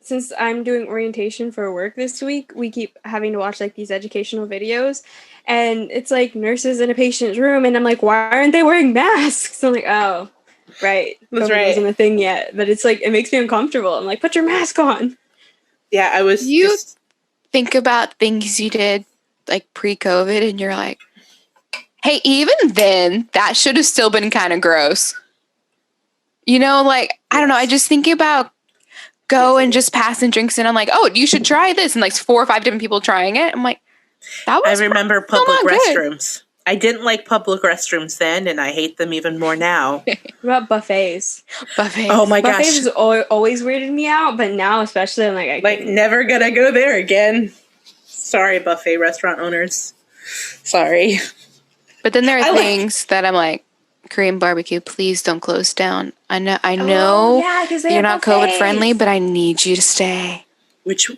Since I'm doing orientation for work this week, we keep having to watch like these educational videos, and it's like nurses in a patient's room, and I'm like, why aren't they wearing masks? I'm like, oh, right, That's COVID right. wasn't a thing yet, but it's like it makes me uncomfortable. I'm like, put your mask on. Yeah, I was You- just... Think about things you did like pre-COVID, and you're like, hey, even then, that should have still been kind of gross. You know, like, I don't know. I just think about and just passing drinks, and I'm like, oh, you should try this. And like 4 or 5 different people trying it. I'm like, that was I remember still public not good. restrooms. I didn't like public restrooms then, and I hate them even more now. What about buffets? Buffet. Oh my Buffets gosh. has always weirded me out, but now especially, I'm like, I Like, couldn't. never gonna go there again. Sorry, buffet restaurant owners. Sorry. But then there I are like- things that I'm like, Korean barbecue, please don't close down. I know Oh, yeah, 'cause they you're have not COVID buffets. friendly, but I need you to stay. Which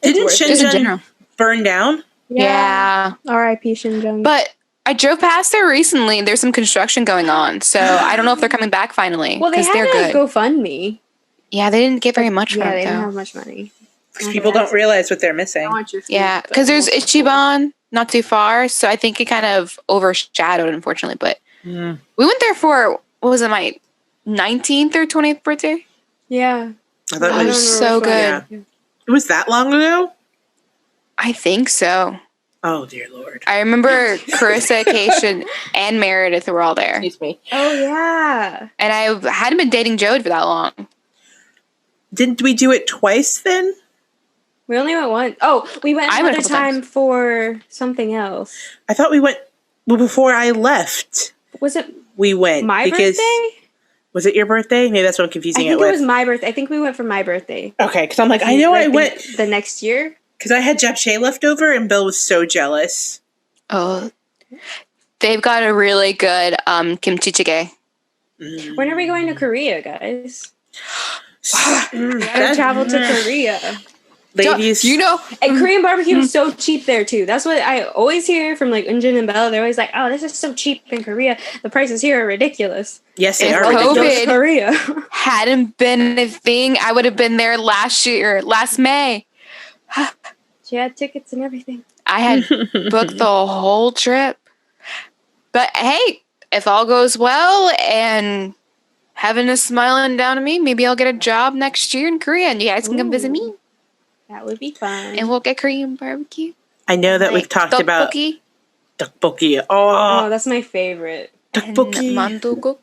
didn't worth it. Just in Shenzhen general. burn down? Yeah. R.I.P. Xinjiang. But I drove past there recently. There's some construction going on. So I don't know if they're coming back finally. well, they Because had they're a good. GoFundMe. Yeah, they didn't get very much Yeah, from they it didn't though. have much money. Because people don't realize what they're missing. Yeah, because there's Ichiban not too far, so I think it kind of overshadowed, unfortunately. But Mm. we went there for, what was it, my 19th or 20th birthday? Yeah. I thought Oh, it it was, was so which one. good. Yeah. It was that long ago? I think so. Oh, dear Lord. I remember Carissa, Cation, and Meredith were all there. Excuse me. Oh, yeah. And I hadn't been dating Jode for that long. Didn't we do it twice then? We only went once. Oh, we went I went a another couple time times. for something else. I thought we went before I left. Was it We went my because birthday? was it your birthday? Maybe that's what I'm I confusing think it it with. was my birthday. I think we went for my birthday. Okay, because I'm like, I know Like I went the next year. because I had japchae left over, and Bill was so jealous. Oh, they've got a really good kimchi jjigae. Mm. When are we going to Korea, guys? Mm, Gotta that- travel to Korea. ladies. You know, And Korean barbecue is so cheap there too. That's what I always hear from like Unjin and Bella. They're always like, "Oh, this is so cheap in Korea. The prices here are ridiculous." Yes, they If are COVID ridiculous. Korea. hadn't been a thing, I would have been there last May. She had tickets and everything. I had booked the whole trip. But hey, if all goes well and heaven is smiling down at me, maybe I'll get a job next year in Korea and you guys can come visit me. Ooh. That would be fun. And we'll get Korean barbecue. I know that we've talked about Tteokbokki tteokbokki. Oh, Oh, that's my favorite. and tteokbokki. mandukuk.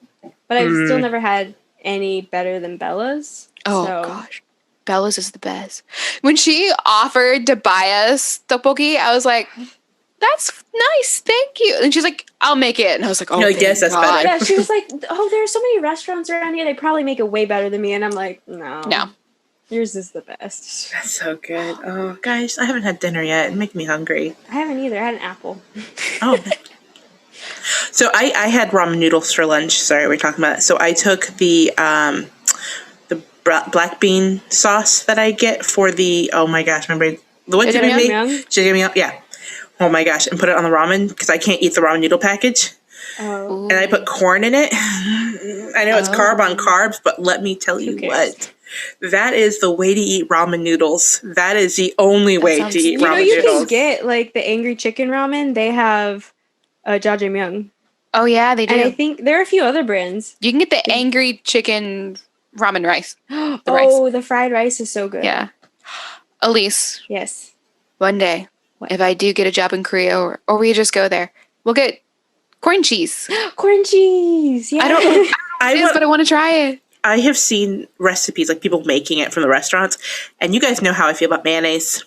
But I've still never had any better than Bella's. Oh so. gosh. Bella's is the best. When she offered to buy us tteokbokki, I was like, that's nice, thank you. And she's like, I'll make it. And I was like, oh, You're like, thank yes, that's God. better. Yeah, she was like, "Oh, there are so many restaurants around here. They probably make it way better than me." And I'm like, "No, No. yours is the best." That's so good. Oh, guys, I haven't had dinner yet. It makes me hungry. I haven't either. I had an apple. Oh. So I had ramen noodles for lunch. Sorry, we're talking about that. So I took the black bean sauce that I get for the, oh my gosh, remember the what did we make? Jjajangmyeon? Jjajangmyeon, yeah. Oh my gosh, and put it on the ramen because I can't eat the ramen noodle package. Oh, And I put corn in it. I know it's carb on carbs, but let me tell you cares? what. That is the way to eat ramen noodles. That is the only way sounds- to eat you know, ramen you noodles. can get like the angry chicken ramen. They have jjajangmyeon, Oh, yeah, they do. and I think there are a few other brands. You can get the angry chicken ramen rice. rice. Oh, the fried rice is so good. Yeah. Elise, Yes. one day, if I do get a job in Korea or we just go there, we'll get corn cheese. Corn cheese. Yeah. I don't know I what it is, want- but I want to try it. I have seen recipes, like people making it from the restaurants, and you guys know how I feel about mayonnaise.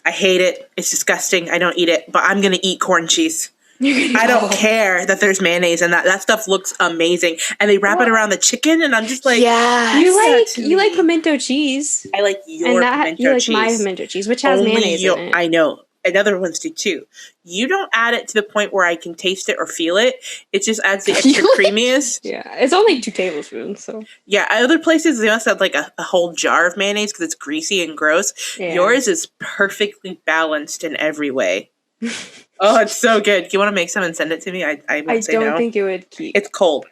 I hate it. It's disgusting. I don't eat it, but I'm going to eat corn cheese. I don't care that there's mayonnaise in that. That stuff looks amazing. And they wrap it around the chicken, and I'm just like, Yeah. You like to you like me. pimento cheese, I like your and that pimento you like cheese. my pimento cheese, which has Only mayonnaise you- in it. I know. And other ones do too. You don't add it to the point where I can taste it or feel it. It just adds the extra creaminess. Yeah, it's only 2 tablespoons, so Yeah, other places they must have like a whole jar of mayonnaise because it's greasy and gross. yeah. Yours is perfectly balanced in every way. Oh, it's so good. Do you want to make some and send it to me? I won't I say don't no. think it would keep. It's cold.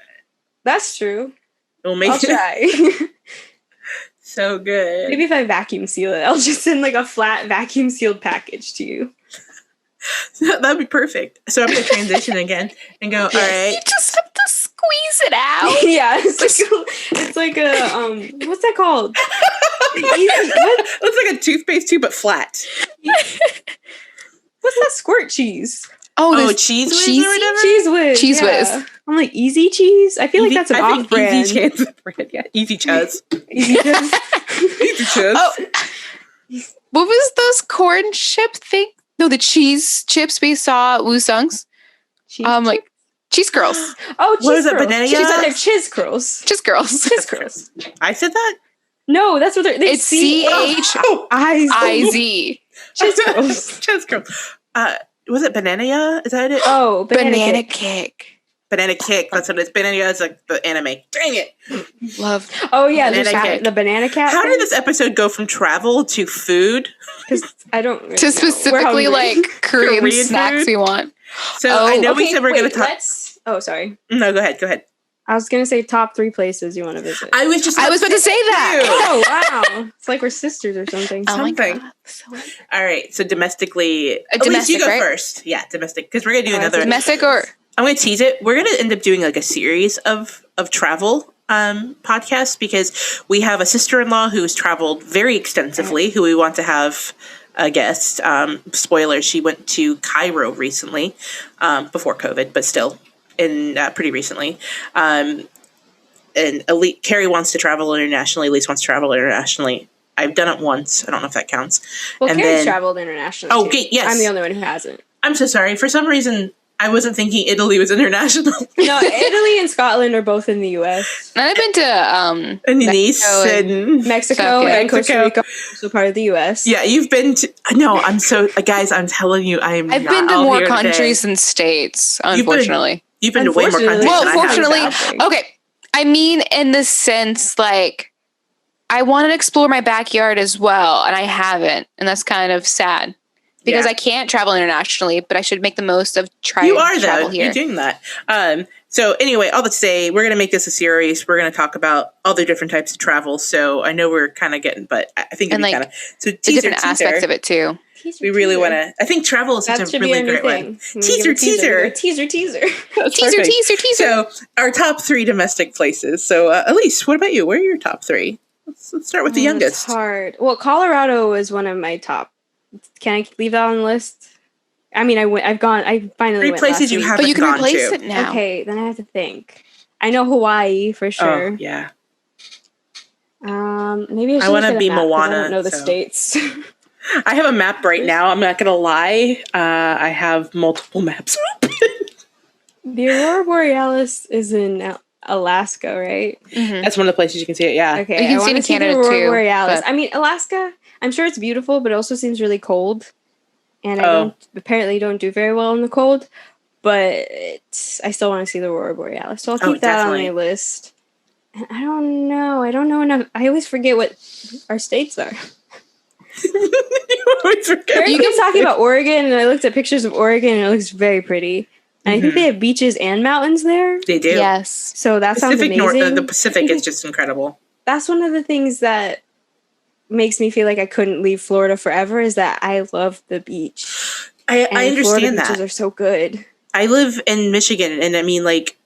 That's true. It'll make I'll try. so good. Maybe if I vacuum seal it, I'll just send like a flat vacuum sealed package to you. That'd be perfect. So I'm going to transition again and go, all right. You just have to squeeze it out. Yeah, it's like a what's that called? What? Looks like a toothpaste tube, but flat. What's that squirt cheese? Oh, there's cheese whiz cheesy or whatever? Cheese whiz. Cheese yeah. whiz. I'm like easy cheese. I feel like that's an I think off-brand. Easy Chance brand. Yeah, Easy Chuz. Easy cheese. Easy Chuz. Oh, what was those corn chip thing? No, the cheese chips we saw at Woosung's. Cheese Like cheese curls. oh, cheese What is it, curls. banana? She said they're chiz curls. Cheese girls. Chiz curls. I said that? No, that's what they're It's CHIZ. Oh, Chiz curls. Chuz girl. Was it banana? Is that it? Oh, Banana cake. kick. Banana Kick. That's what it is. Banana is like the anime. Dang it. Love. Oh yeah, Banana cake. the banana cat. How did this episode go from travel to food? Because I don't really To know. specifically We're hungry. like Korean Korean snacks food? we want. So Oh, I know we Okay, said we're going wait, to talk. let's. Oh, sorry. No, go ahead. I was gonna say top 3 places you want to visit. I was about to say that. Oh wow, it's like we're sisters or something. Oh my Something. God. So All right, so domestically, domestic, Elise, you go right? first. Yeah, domestic, because we're gonna do another. domestic or I'm gonna tease it. We're gonna end up doing like a series of travel podcasts because we have a sister-in-law who's traveled very extensively, who we want to have a guest. Spoiler: she went to Cairo recently, before COVID, but still, in pretty recently. And Carrie wants to travel internationally. Elise wants to travel internationally. I've done it once. I don't know if that counts. Well, And Carrie's then- traveled internationally. Oh, too. okay, yes. I'm the only one who hasn't. I'm so sorry. For some reason, I wasn't thinking Italy was international. No, Italy and Scotland are both in the U.S. and I've been to And Nice Mexico and Mexico Okay. and Costa Mexico. Rica are also part of the U.S. yeah, you've been to. No, I'm so guys. I'm telling you, I am. I've not been to out more here today. countries than states, been- unfortunately. You've been to way more countries. Unfortunately. Well, than I have. fortunately, Exactly. okay. I mean, in the sense, like, I want to explore my backyard as well, and I haven't, and that's kind of sad because Yeah. I can't travel internationally, but I should make the most of trying You are to travel though. here. You're doing that. So anyway, all that to say, we're gonna make this a series. We're gonna talk about all the different types of travel. So I know we're kind of getting, but I think it'd And, be like, kind of so The teaser. different aspects of it too. We really want to. I think travel is That such a should be really a new great thing. one. We Teaser, give a teaser. Teaser. That's Teaser, perfect. teaser. So our top 3 domestic places. So Elise, what about you? Where are your top 3? Let's start with the It's youngest. hard. Well, Colorado was one of my top. Can I leave that on the list? I mean, I finally 3 went places last you week. haven't But you can gone replace to. it now. Okay, then I have to think. I know Hawaii for sure. Oh, yeah. Maybe I should wanna look at a be map 'cause I Moana, don't know the so. states. I have a map right now. I'm not gonna lie. I have multiple maps. The Aurora Borealis is in Alaska, right? Mhm. That's one of the places you can see it. Yeah. Okay, You can I see it wanna in Canada the Aurora too, Borealis. but- I mean, Alaska. I'm sure it's beautiful, but it also seems really cold, and I Oh. apparently don't do very well in the cold. But I still want to see the Aurora Borealis, so I'll Oh, keep that definitely. on my list. And I don't know. I don't know enough. I always forget what our states are. You always forget. Barry keeps talking about Oregon, and I looked at pictures of Oregon, and it looks very pretty. And I think they have beaches and mountains there. They do. Yes. So that sounds Pacific amazing. North. The Pacific is just incredible. That's one of the things that makes me feel like I couldn't leave Florida forever. Is that I love the beach. I And Florida understand beaches that. are so good. I live in Michigan, and I mean, like,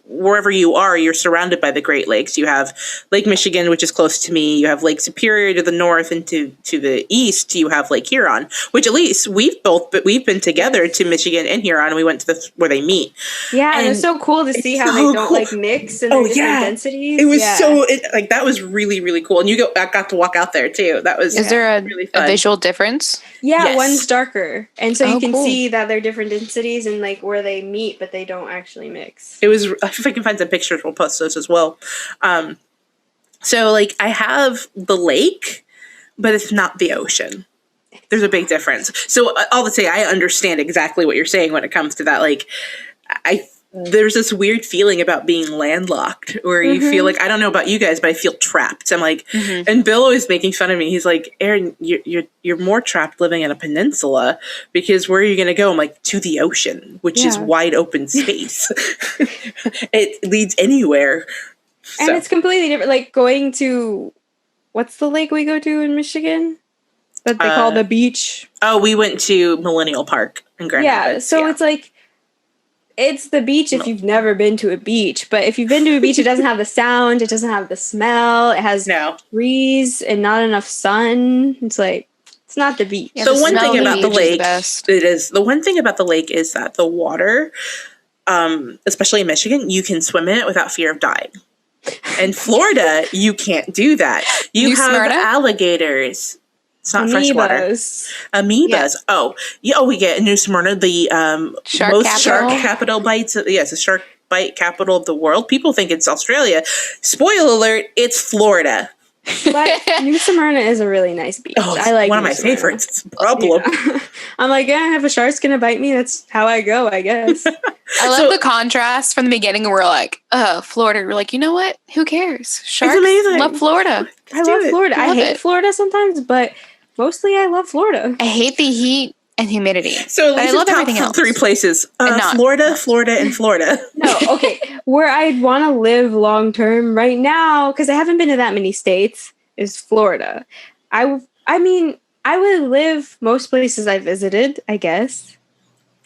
wherever you are, you're surrounded by the Great Lakes. You have Lake Michigan, which is close to me. You have Lake Superior to the north, and to the east, you have Lake Huron, which at least we've been together to Michigan and Huron. And we went to where they meet. Yeah, and it's And so cool to see how so they don't cool. like mix and Oh, they're different yeah. densities. It was Yeah. like that was really, really cool. And I got to walk out there too. That was Is there really a fun. visual difference? Yeah, Yes. one's darker. And so you Oh, can cool. see that they're different densities and like where they meet, but they don't actually mix. It was, if I can find some pictures, we'll post those as well. So like I have the lake, but it's not the ocean. There's a big difference. So all to say, I understand exactly what you're saying when it comes to that. Like there's this weird feeling about being landlocked where you feel like, I don't know about you guys, but I feel trapped. I'm like, and Bill always making fun of me. He's like, Erin, you're more trapped living in a peninsula because where are you going to go? I'm like, to the ocean, which is wide open space. It leads anywhere. And it's completely different. Like going to, what's the lake we go to in Michigan that they call the beach? Oh, we went to Millennial Park in Grand Rapids. So it's like, it's the beach if you've never been to a beach. But if you've been to a beach, it doesn't have the sound. It doesn't have the smell. It has trees and not enough sun. It's like, it's not the beach. Yeah, the one thing about the lake, it is the one thing about the lake is that the water, especially in Michigan, you can swim in it without fear of dying. In Florida, you can't do that. You have alligators. It's not freshwater. Amoebas. Yeah. We get New Smyrna, the shark capital bites. Yes, the shark bite capital of the world. People think it's Australia. Spoiler alert, it's Florida. But New Smyrna is a really nice beach. I like one of my favorites. It's a problem. Yeah. I'm like, if a shark's gonna bite me, that's how I go, I guess. I love the contrast from the beginning. We're like, Florida. We're like, you know what? Who cares? Sharks it's amazing. love Florida. I love Florida. I hate Florida sometimes, but mostly I love Florida. I hate the heat and humidity. So at least I love everything else. 3 places. Florida, and Florida. No, okay. Where I'd want to live long term right now, because I haven't been to that many states, is Florida. I mean, I would live most places I visited, I guess.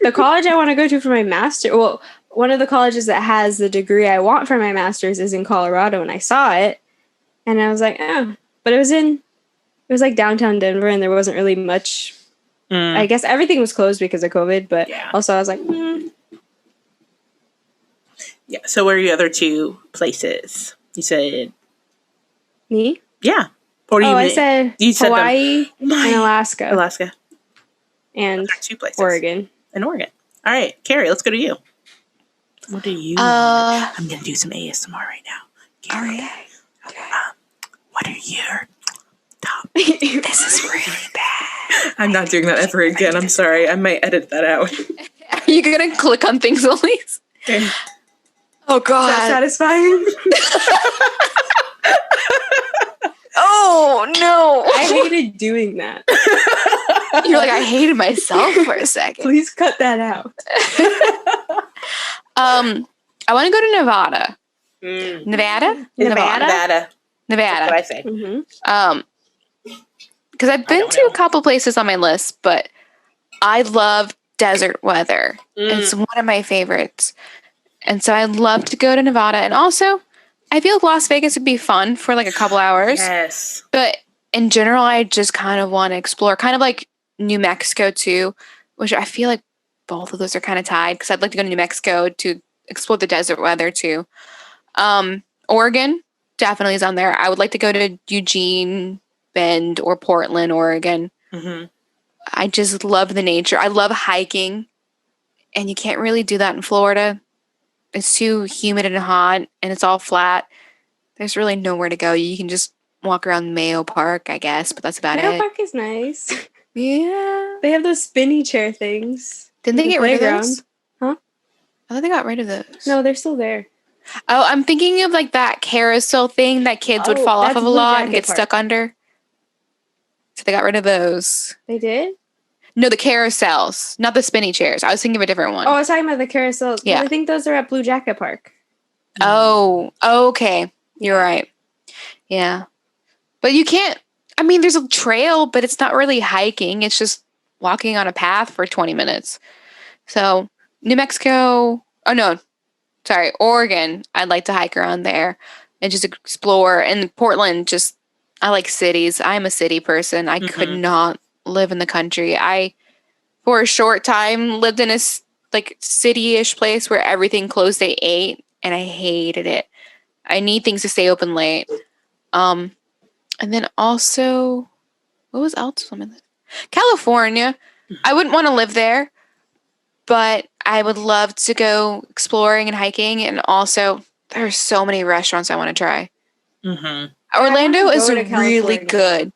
The college I want to go to for my master, well, one of the colleges that has the degree I want for my master's is in Colorado, and I saw it, and I was like, but it was like downtown Denver, and there wasn't really much. I guess everything was closed because of COVID, but also I was like, Yeah. So where are your other 2 places? You said me? Yeah. Or do I said Hawaii and Alaska. Alaska. And 2 places. Oregon. And Oregon. All right, Carrie, let's go to you. What do you? I'm gonna do some ASMR right now. Carrie, what are your top? This is really bad. I'm not doing that ever again. I'm sorry. I might edit that out. Are you gonna click on things, Elise? Okay. Oh God. Is that satisfying? Oh no. I hated doing that. You're like, I hated myself for a second. Please cut that out. I want to go to Nevada. Nevada. That's what I say. Because I've been to a couple places on my list, but I love desert weather. It's one of my favorites. And so I'd love to go to Nevada. And also, I feel like Las Vegas would be fun for like a couple hours. Yes. But in general, I just kind of want to explore, kind of like New Mexico too, which I feel like both of those are kind of tied because I'd like to go to New Mexico to explore the desert weather too. Oregon definitely is on there. I would like to go to Eugene, Bend, or Portland, Oregon. I just love the nature. I love hiking, and you can't really do that in Florida. It's too humid and hot, and it's all flat. There's really nowhere to go. You can just walk around Mayo Park, I guess, but that's about it. Mayo Park is nice. Yeah. They have those spinny chair things. Didn't they get rid of those? Huh? I thought they got rid of those. No, they're still there. Oh, I'm thinking of like that carousel thing that kids would fall off of a lot and get stuck under. So they got rid of those. They did? No, the carousels, not the spinny chairs. I was thinking of a different one. Oh, I was talking about the carousels. Yeah. I think those are at Blue Jacket Park. Oh, okay. You're right. Yeah. But you can't, I mean, there's a trail, but it's not really hiking. It's just walking on a path for 20 minutes. So New Mexico, Oregon, I'd like to hike around there and just explore. And Portland, just, I like cities. I'm a city person. I could not live in the country. I, for a short time, lived in a like city-ish place where everything closed at 8, and I hated it. I need things to stay open late. And then also, what was else on my list? California. I wouldn't want to live there, but I would love to go exploring and hiking. And also, there are so many restaurants I want to try. Orlando is really good.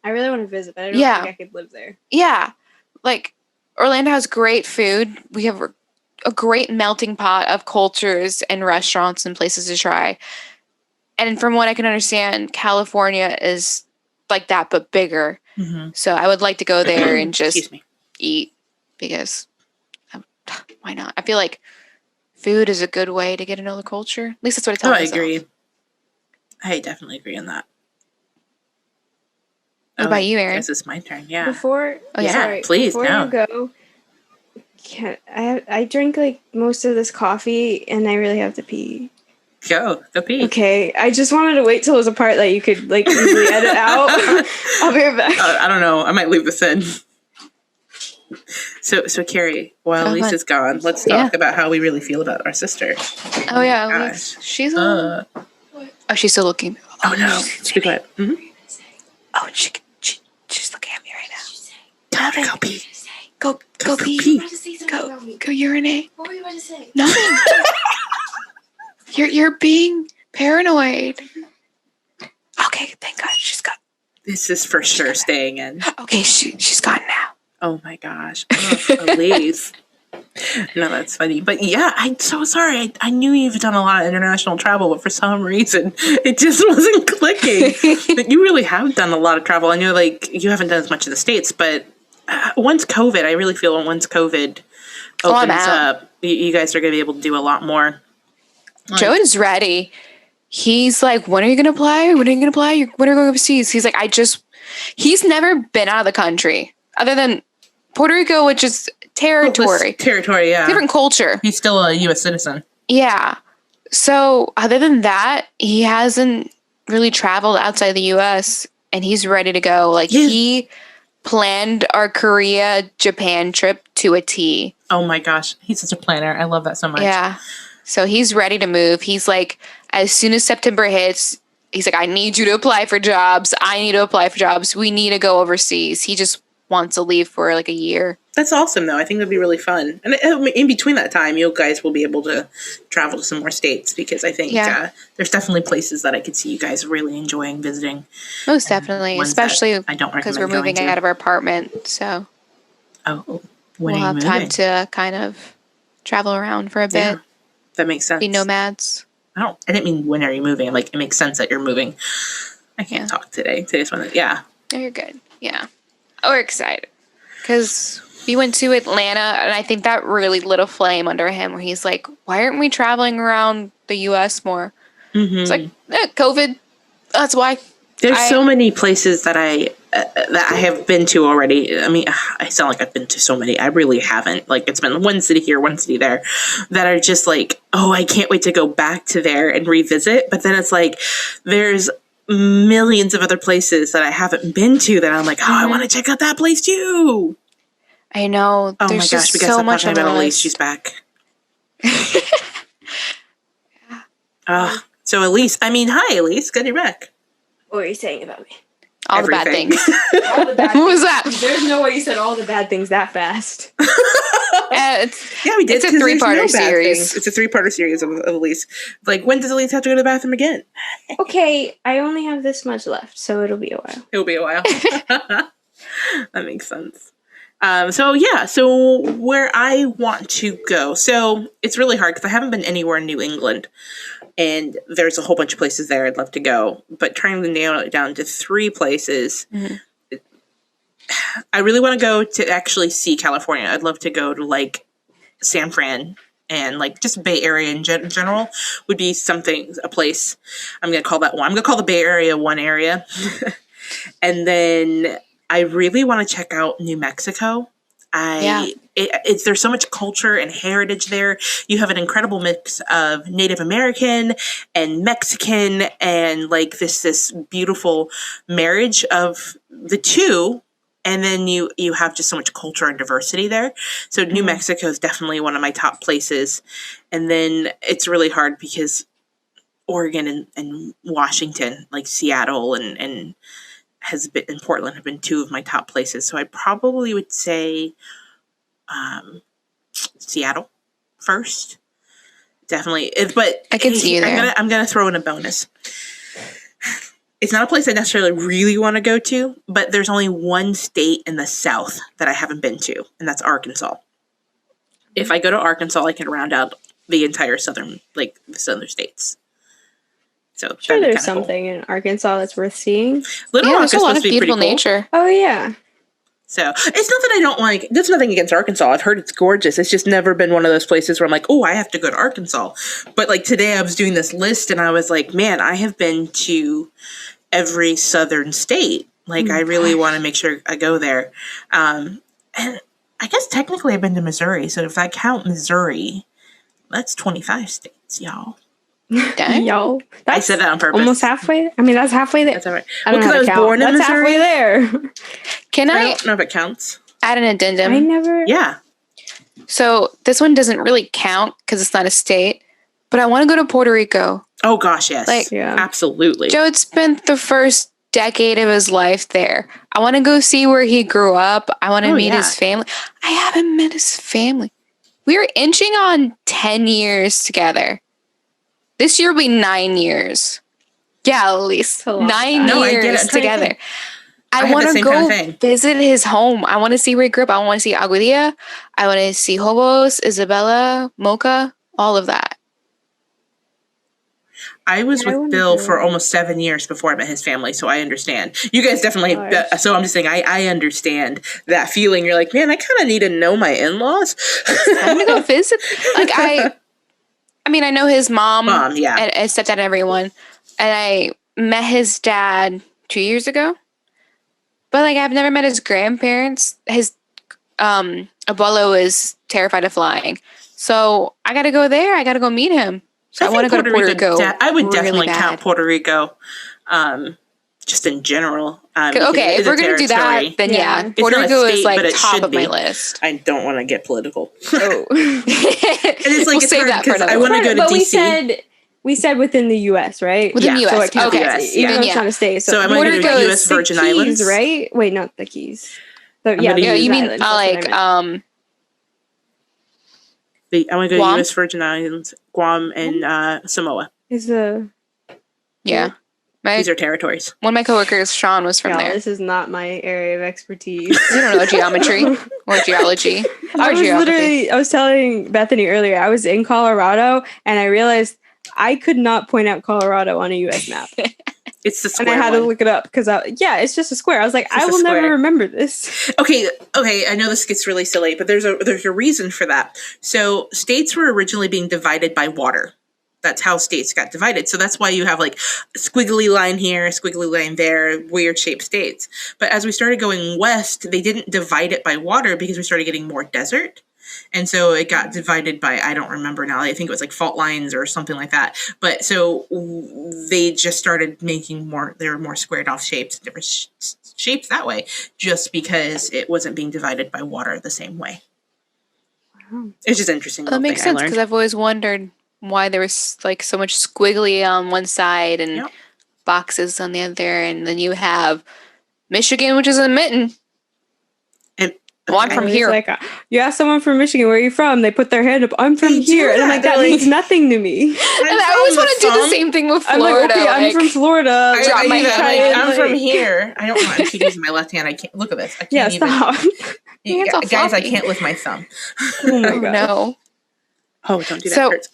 I really want to visit, but I don't think I could live there. Yeah. Like, Orlando has great food. We have a great melting pot of cultures and restaurants and places to try. And from what I can understand, California is like that, but bigger. So I would like to go there and just eat because why not? I feel like food is a good way to get to know the culture. At least that's what I tell myself. I agree. I definitely agree on that. What about you, Erin? This is my turn. Yeah. Before, Please. Before you go, I drink like most of this coffee, and I really have to pee. Go pee. Okay, I just wanted to wait till it was a part that you could like easily edit out. I'll be right back. I don't know. I might leave this in. So Carrie, while Lisa's gone, let's talk about how we really feel about our sister. Oh yeah, Elise. She's she's still looking. Oh no, speak quiet. Oh, she's looking at me right now. Tell her to go pee. Go pee. Go urinate. What were you about to say? Nothing. You're being paranoid. Okay, thank God she's gone. This is for sure staying in. Okay, she's gone now. Oh my gosh, Elise. No, that's funny. But yeah, I'm so sorry. I knew you've done a lot of international travel, but for some reason, it just wasn't clicking. But you really have done a lot of travel. I know, like, you haven't done as much in the States, but once COVID, I really feel once COVID opens up, you guys are going to be able to do a lot more. Joe is ready. He's like, when are you going to apply? When are you going to apply? When are you going overseas? He's like, he's never been out of the country other than Puerto Rico, which is territory. Yeah. Different culture. He's still a U.S. citizen. Yeah. So other than that, he hasn't really traveled outside the U.S. and he's ready to go. Like he planned our Korea, Japan trip to a T. Oh my gosh. He's such a planner. I love that so much. Yeah. So he's ready to move. He's like, as soon as September hits, he's like, I need you to apply for jobs. I need to apply for jobs. We need to go overseas. He just wants to leave for like a year. That's awesome, though. I think that'd be really fun. And in between that time, you guys will be able to travel to some more states because I think there's definitely places that I could see you guys really enjoying visiting. Most definitely, especially I don't because we're moving out of our apartment. So we'll have time to kind of travel around for a bit. Yeah, that makes sense. Be nomads. I didn't mean when are you moving. I'm like, it makes sense that you're moving. I can't talk today. Today's one. Yeah. No, you're good. Yeah. We're excited because we went to Atlanta and I think that really lit a flame under him where he's like, why aren't we traveling around the U.S. more? It's like, COVID. That's why. There's so many places that I have been to already. I mean, I sound like I've been to so many. I really haven't. Like, it's been one city here, one city there that are just like, oh, I can't wait to go back to there and revisit. But then it's like, there's millions of other places that I haven't been to that I'm like, oh, I want to check out that place too. I know. Oh my gosh, we got so much about Elise. She's back. So Elise, hi Elise, good you're back. What were you saying about me? All the bad things. All the bad What was that? There's no way you said all the bad things that fast. We did. It's a 3-parter series. It's a 3-parter series of Elise. Like, when does Elise have to go to the bathroom again? Okay, I only have this much left, so it'll be a while. It'll be a while. That makes sense. So where I want to go. So it's really hard because I haven't been anywhere in New England. And there's a whole bunch of places there I'd love to go. But trying to nail it down to 3 places. I really want to go to actually see California. I'd love to go to, like, San Fran and, like, just Bay Area in general would be a place. I'm going to call that one. I'm going to call the Bay Area one area. And then I really want to check out New Mexico. There's so much culture and heritage there. You have an incredible mix of Native American and Mexican and, like, this beautiful marriage of the two. And then you have just so much culture and diversity there. So New Mexico is definitely one of my top places. And then it's really hard because Oregon and Washington, like Seattle and Portland have been 2 of my top places. So I probably would say Seattle first. Definitely. But I can see you there. I'm gonna throw in a bonus. It's not a place I necessarily really want to go to, but there's only one state in the South that I haven't been to, and that's Arkansas. if I go to Arkansas, I can round out the entire southern states. So Sure, that'd be there's kinda cool. something in Arkansas that's worth seeing. Little Yeah, Rock there's is a lot supposed of to be pretty beautiful cool. nature. Oh yeah. So it's not that I don't like. That's nothing against Arkansas. I've heard it's gorgeous. It's just never been one of those places where I'm like, oh, I have to go to Arkansas. But like today, I was doing this list and I was like, man, I have been to every southern state. Like, I really want to make sure I go there. And I guess technically I've been to Missouri. So if I count Missouri, that's 25 states, y'all. Dang. Yo, I that's said that on purpose. almost halfway. I mean, that's halfway there. That's all right. I Well, don't know because I how was to count. born in That's Missouri. halfway there. Can I I don't know if it counts. add an addendum? I never. Yeah. So this one doesn't really count because it's not a state, but I want to go to Puerto Rico. Oh, gosh, yes. Like, Yeah. Absolutely. Joe had spent the first decade of his life there. I want to go see where he grew up. I want to Oh, meet yeah. his family. I haven't met his family. We are inching on 10 years together. This year will be 9 years. Yeah, at least a long 9 time. No, I get it. years I'm trying to together. think. I I had want the to same go kind of thing. visit his home. I want to see where he grew up. I want to see Aguadilla. I want to see Hobos, Isabella, Mocha, all of that. I was I with wanna Bill go. for almost 7 years before I met his family, so I understand. You guys definitely. Gosh. So I'm just saying, I understand that feeling. You're like, man, I kind of need to know my in-laws. I'm gonna go visit. Like I mean, I know his mom, Mom, yeah. and stepdad, and everyone, and I met his dad 2 years ago. But like, I've never met his grandparents. His abuelo is terrified of flying, so I got to go there. I got to go meet him. So I want to go to Puerto Rico. I would really definitely bad. count Puerto Rico, just in general. Because Okay, it if is a we're gonna do territory. that, then Yeah. yeah, It's Puerto not a Rico state, is but like it top should of my be. list. I don't want to get political. Oh. And it's like We'll it's save hard that for because I another want one. to go to But DC. we said within the U.S., right? Within the Yeah. US. So it counts. Okay. US, Even yeah. though it's Yeah. not a state. So I'm Puerto going to Rico go to is U.S. the Virgin Keys, Islands. right? Wait, not the Keys. gonna Yeah, go the to- Keys You mean Islands, that's what I meant. I want to go to Guam? U.S. Virgin Islands, Guam, and Samoa. Is a Yeah, These are territories. one of my coworkers, Sean, was from y'all, there. this is not my area of expertise. You don't know geometry or geology. I Or was geography. I was telling Bethany earlier, I was in Colorado and I realized I could not point out Colorado on a US map. It's the And I square had to one. look it up because it's just a square. I was like, It's just I a will never square. remember this. Okay. I know this gets really silly, but there's a reason for that. So states were originally being divided by water. That's how states got divided. So that's why you have like a squiggly line here, a squiggly line there, weird shaped states. But as we started going west, they didn't divide it by water because we started getting more desert. And so it got divided by, I don't remember now, I think it was like fault lines or something like that. But so they just started making there were more squared off shapes, different shapes that way, just because it wasn't being divided by water the same way. Wow. It's just interesting. Well, that makes sense because I've always wondered why there was like so much squiggly on one side and Yep. boxes on the other, and then you have Michigan, which is a mitten. And Well, I'm from And here. it's like, you ask someone from Michigan, where are you from? They put their hand up. I'm from They do here. And I'm like, that. that They're means like- nothing to me. And I always want to do the same thing with I'm Florida. like, okay, I'm like- from Florida. I, Drop I my do that, hand, I'm from like- here. I don't know. I keep using my left hand. I can't look at this. I can't Yeah, even. stop. Hands all Guys, I floppy. can't lift my thumb. Oh my Oh, God. no. Oh, don't do that. So- It hurts.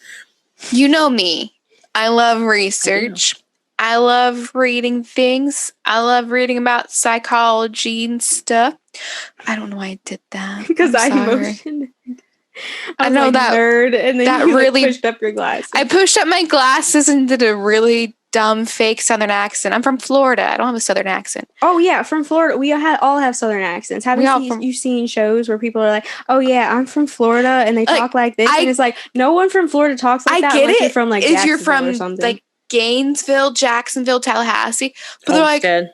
You know me. I love research. I love reading things. I love reading about psychology and stuff. I don't know why I did that. Because I I'm sorry. motioned. I was know like, that- nerd, and then that you really- pushed up your glasses. I pushed up my glasses and did a really dumb fake Southern accent. I'm from Florida. I don't have a Southern accent. Oh yeah, from Florida. We all have Southern accents. Have We all you seen shows where people are like, "Oh yeah, I'm from Florida," and they Like, talk like this, I- and it's like no one from Florida talks like I that. get unless it. You're from like if you're Jacksonville or from something. like Gainesville, Jacksonville, Tallahassee, but they're like, Homestead.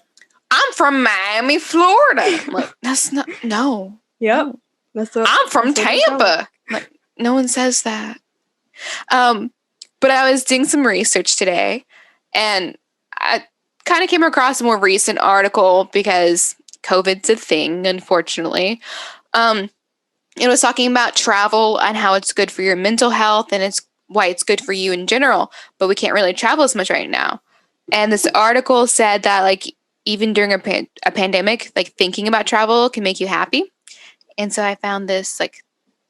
I'm from Miami, Florida. I'm like, that's not no. yep, no. that's what I'm from that's what they call it. Tampa. Like, no one says that. But I was doing some research today, and I kind of came across a more recent article because COVID's a thing, unfortunately. It was talking about travel and how it's good for your mental health, and it's why it's good for you in general. But we can't really travel as much right now. And this article said that like even during a pandemic, like thinking about travel can make you happy. And so I found this like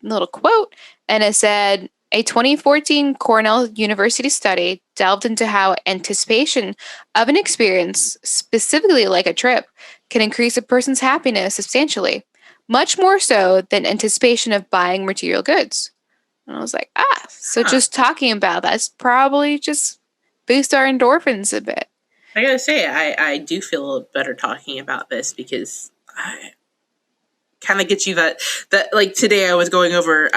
little quote, and it said, a 2014 Cornell University study delved into how anticipation of an experience, specifically like a trip, can increase a person's happiness substantially, much more so than anticipation of buying material goods. And I was like, so just talking about that's probably just boost our endorphins a bit. I gotta say, I do feel better talking about this because I kind of get you that like today I was going over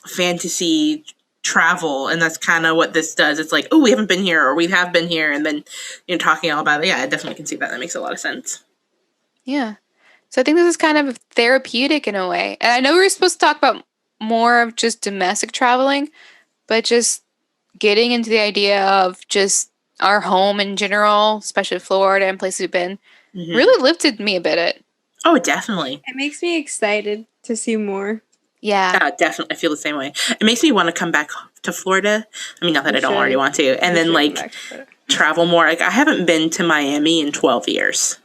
fantasy travel, and that's kind of what this does. It's like, oh, we haven't been here, or we have been here, and then talking all about it. Yeah, I definitely can see that. That makes a lot of sense. Yeah. So I think this is kind of therapeutic in a way. And I know we were supposed to talk about more of just domestic traveling, but just getting into the idea of just our home in general, especially Florida and places we've been, really lifted me a bit. Oh, definitely. It makes me excited to see more. Yeah. Definitely. I feel the same way. It makes me want to come back to Florida. I mean, not that I don't already want to. And then, like, travel more. Like, I haven't been to Miami in 12 years.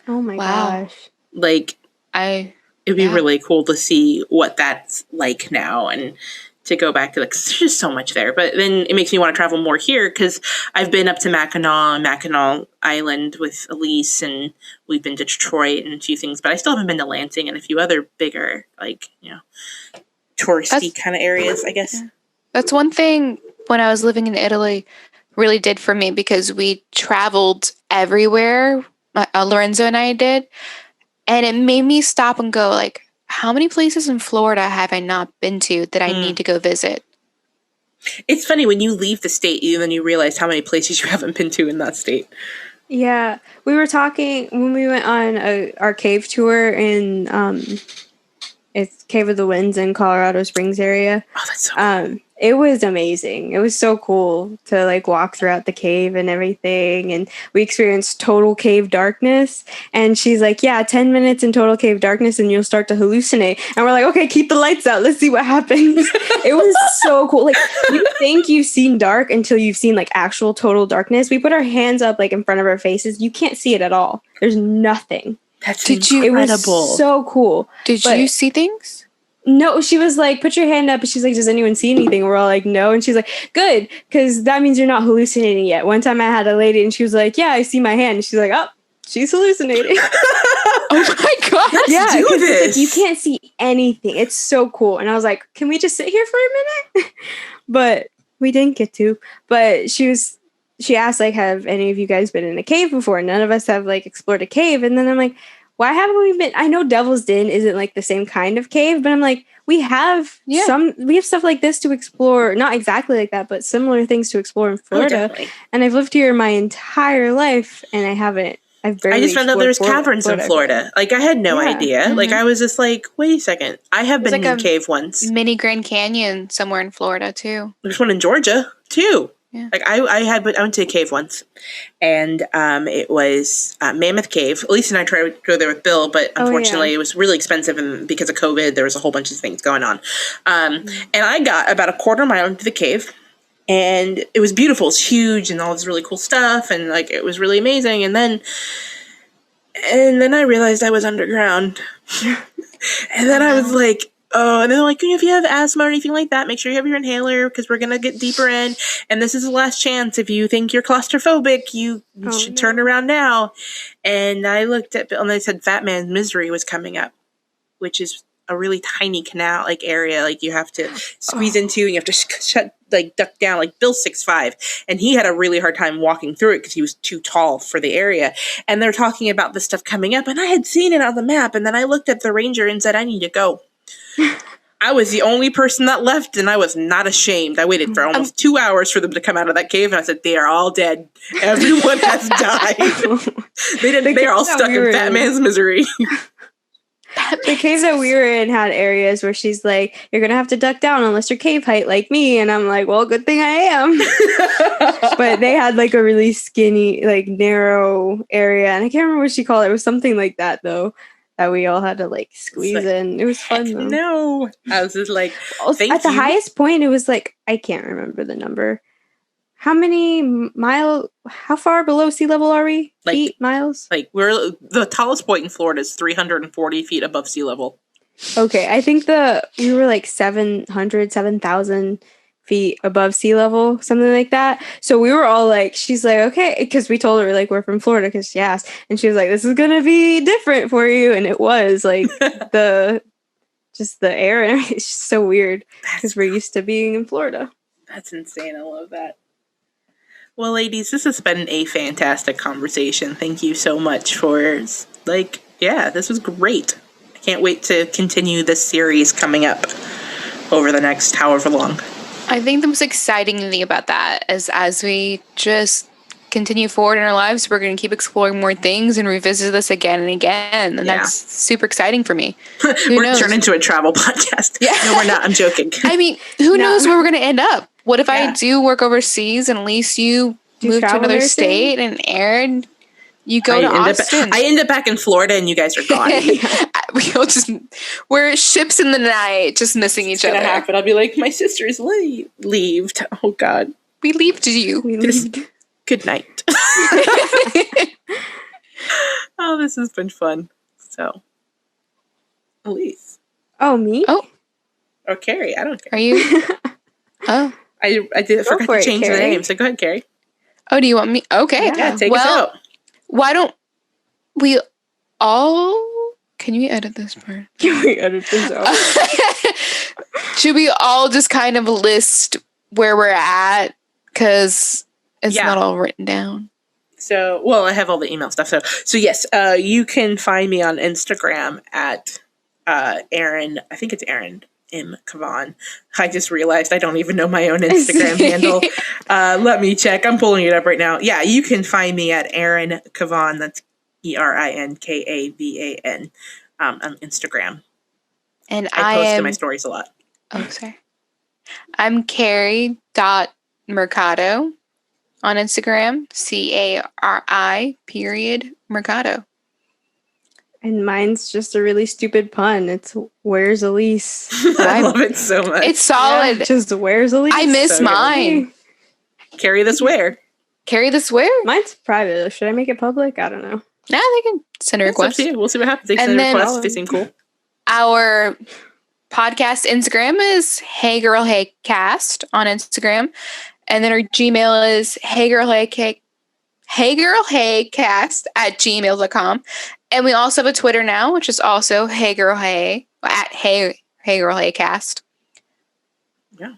Oh, my gosh. Like, it'd be really cool to see what that's like now and to go back to, like, there's just so much there. But then it makes me want to travel more here because I've been up to Mackinac Island with Elise, and we've been to Detroit and a few things, but I still haven't been to Lansing and a few other bigger, like, touristy kind of areas, I guess. Yeah. That's one thing when I was living in Italy really did for me, because we traveled everywhere. Lorenzo and I did. And it made me stop and go, like, how many places in Florida have I not been to that I need to go visit? It's funny when you leave the state, then you realize how many places you haven't been to in that state. Yeah, we were talking when we went on our cave tour in it's Cave of the Winds in Colorado Springs area. Oh, that's so cool. It was amazing. It was so cool to like walk throughout the cave and everything. And we experienced total cave darkness. And she's like, yeah, 10 minutes in total cave darkness and you'll start to hallucinate. And we're like, okay, keep the lights out. Let's see what happens. It was so cool. Like, you think you've seen dark until you've seen like actual total darkness. We put our hands up like in front of our faces. You can't see it at all. There's nothing. That's incredible. It was so cool. Did you see things? No, she was like, put your hand up. And she's like, does anyone see anything? We're all like, no. And she's like, good, because that means you're not hallucinating yet. One time I had a lady and she was like, yeah, I see my hand. And she's like, oh, she's hallucinating. Oh my God. Yeah, because like, you can't see anything. It's so cool. And I was like, can we just sit here for a minute? But we didn't get to. But she asked, like, have any of you guys been in a cave before? None of us have, like, explored a cave. And then I'm like, why haven't we been? I know Devil's Den isn't like the same kind of cave, but I'm like, we have we have stuff like this to explore. Not exactly like that, but similar things to explore in Florida. And I've lived here my entire life, and I just found out there was caverns in Florida. Like, I had no idea. Like, I was just like, wait a second. I have been in a cave once. Mini Grand Canyon somewhere in Florida, too. There's one in Georgia, too. Yeah. Like, I went to a cave once, and it was Mammoth Cave. Elise and I tried to go there with Bill, but unfortunately it was really expensive, and because of COVID, there was a whole bunch of things going on. And I got about a quarter mile into the cave, and it was beautiful. It's huge, and all this really cool stuff, and like it was really amazing. And then I realized I was underground, and then I was like, oh, and then like, if you have asthma or anything like that, make sure you have your inhaler because we're going to get deeper in. And this is the last chance. If you think you're claustrophobic, you should turn around now. And I looked at Bill and they said Fat Man's Misery was coming up, which is a really tiny canal like area. Like you have to squeeze into and you have to duck down. Like Bill's 6'5", and he had a really hard time walking through it because he was too tall for the area. And they're talking about this stuff coming up. And I had seen it on the map. And then I looked at the ranger and said, I need to go. I was the only person that left, and I was not ashamed. I waited for almost 2 hours for them to come out of that cave, and I said, they are all dead. Everyone has died. They're all stuck in Fat Man's Misery. The cave that we were in had areas where she's like, you're going to have to duck down unless you're cave height like me. And I'm like, well, good thing I am. But they had like a really skinny, like narrow area. And I can't remember what she called it. It was something like that, though. That we all had to like squeeze in. It was fun though. No, I was just like, at the highest point, it was like, I can't remember the number. How far below sea level are we? Like, feet, miles? Like the tallest point in Florida is 340 feet above sea level. Okay, I think we were like 7,000 feet above sea level, something like that. So we were all like, she's like, okay, because we told her like we're from Florida, because she asked, and she was like, this is gonna be different for you, and it was like the air and everything. It's just so weird because we're used to being in Florida. That's insane. I love that. Well, ladies, this has been a fantastic conversation. Thank you so much for this was great. I can't wait to continue this series coming up over the next however long. I think the most exciting thing about that is as we just continue forward in our lives, we're going to keep exploring more things and revisit this again and again. And that's super exciting for me. We're turning into a travel podcast. Yeah. No, we're not. I'm joking. I mean, who knows where we're going to end up? What if I do work overseas and at least you move to another state and Aaron, you go to Austin? I end up back in Florida and you guys are gone. We're ships in the night, just missing each other. It's gonna happen. I'll be like, my sister's leaved. Oh, God. We leaved you. Good night. Oh, this has been fun. So, Elise. Oh, me? Oh. Or Carrie. I don't care. Are you? Oh. I forgot to change the name, so go ahead, Carrie. Oh, do you want me? Okay. Yeah, take us out. Why don't we all... Can you edit this part? Can we edit this out? Should we all just kind of list where we're at? Because it's not all written down. So, I have all the email stuff. So yes, you can find me on Instagram at Aaron. I think it's Aaron M. Kavan. I just realized I don't even know my own Instagram handle. Let me check. I'm pulling it up right now. Yeah, you can find me at Aaron Kavan. That's ERINKAVAN on Instagram. And I post in my stories a lot. Oh, sorry. I'm Carrie.Mercado on Instagram. CARI.Mercado. And mine's just a really stupid pun. It's where's Elise? I love it so much. It's solid. Yeah, just where's Elise? I miss mine. Carry this where? Carry this where? Mine's private. Should I make it public? I don't know. Yeah, they can send a request. We'll see what happens. They send a request. They seem cool. Our podcast Instagram is HeygirlHeycast on Instagram. And then our Gmail is HeygirlHeycast@gmail.com. And we also have a Twitter now, which is also HeygirlHey at HeygirlHeycast. Yeah.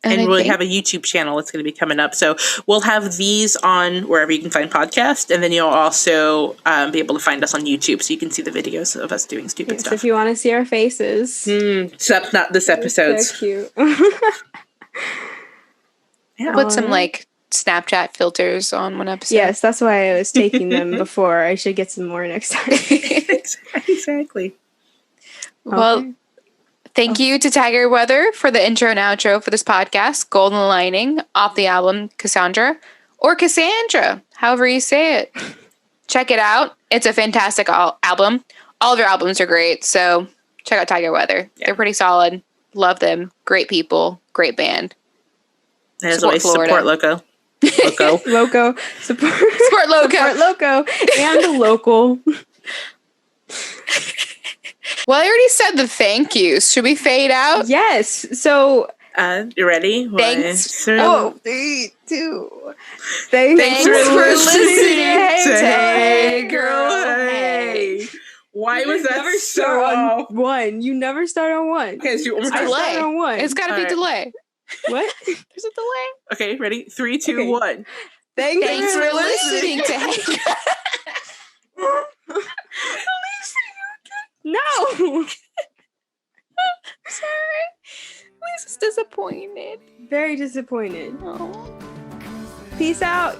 And we'll have a YouTube channel that's going to be coming up. So we'll have these on wherever you can find podcasts. And then you'll also be able to find us on YouTube so you can see the videos of us doing stupid stuff. If you want to see our faces. Except not this episode. So cute. Yeah. Put some Snapchat filters on one episode. Yes, that's why I was taking them before. I should get some more next time. Exactly. Well, thank you to Tiger Weather for the intro and outro for this podcast, Golden Lining, off the album Cassandra, or Cassandra, however you say it. Check it out. It's a fantastic album. All their albums are great, so check out Tiger Weather. Yeah. They're pretty solid. Love them. Great people. Great band. And as always, support Loco. Loco. Support Loco. Support Loco. And the local. Well, I already said the thank yous. Should we fade out? Yes. So, you ready? Thanks. 3, 2. Thanks for listening to Hey Girl Hey. Why was that never so start on 1? You never start on 1. Okay, so I start on 1. It's got to be delay. What? There's a delay. Okay, ready? 3, 2, 1. Thanks for listening to Hey Girl. No. Sorry. Lisa's disappointed. Very disappointed. Oh. Peace out.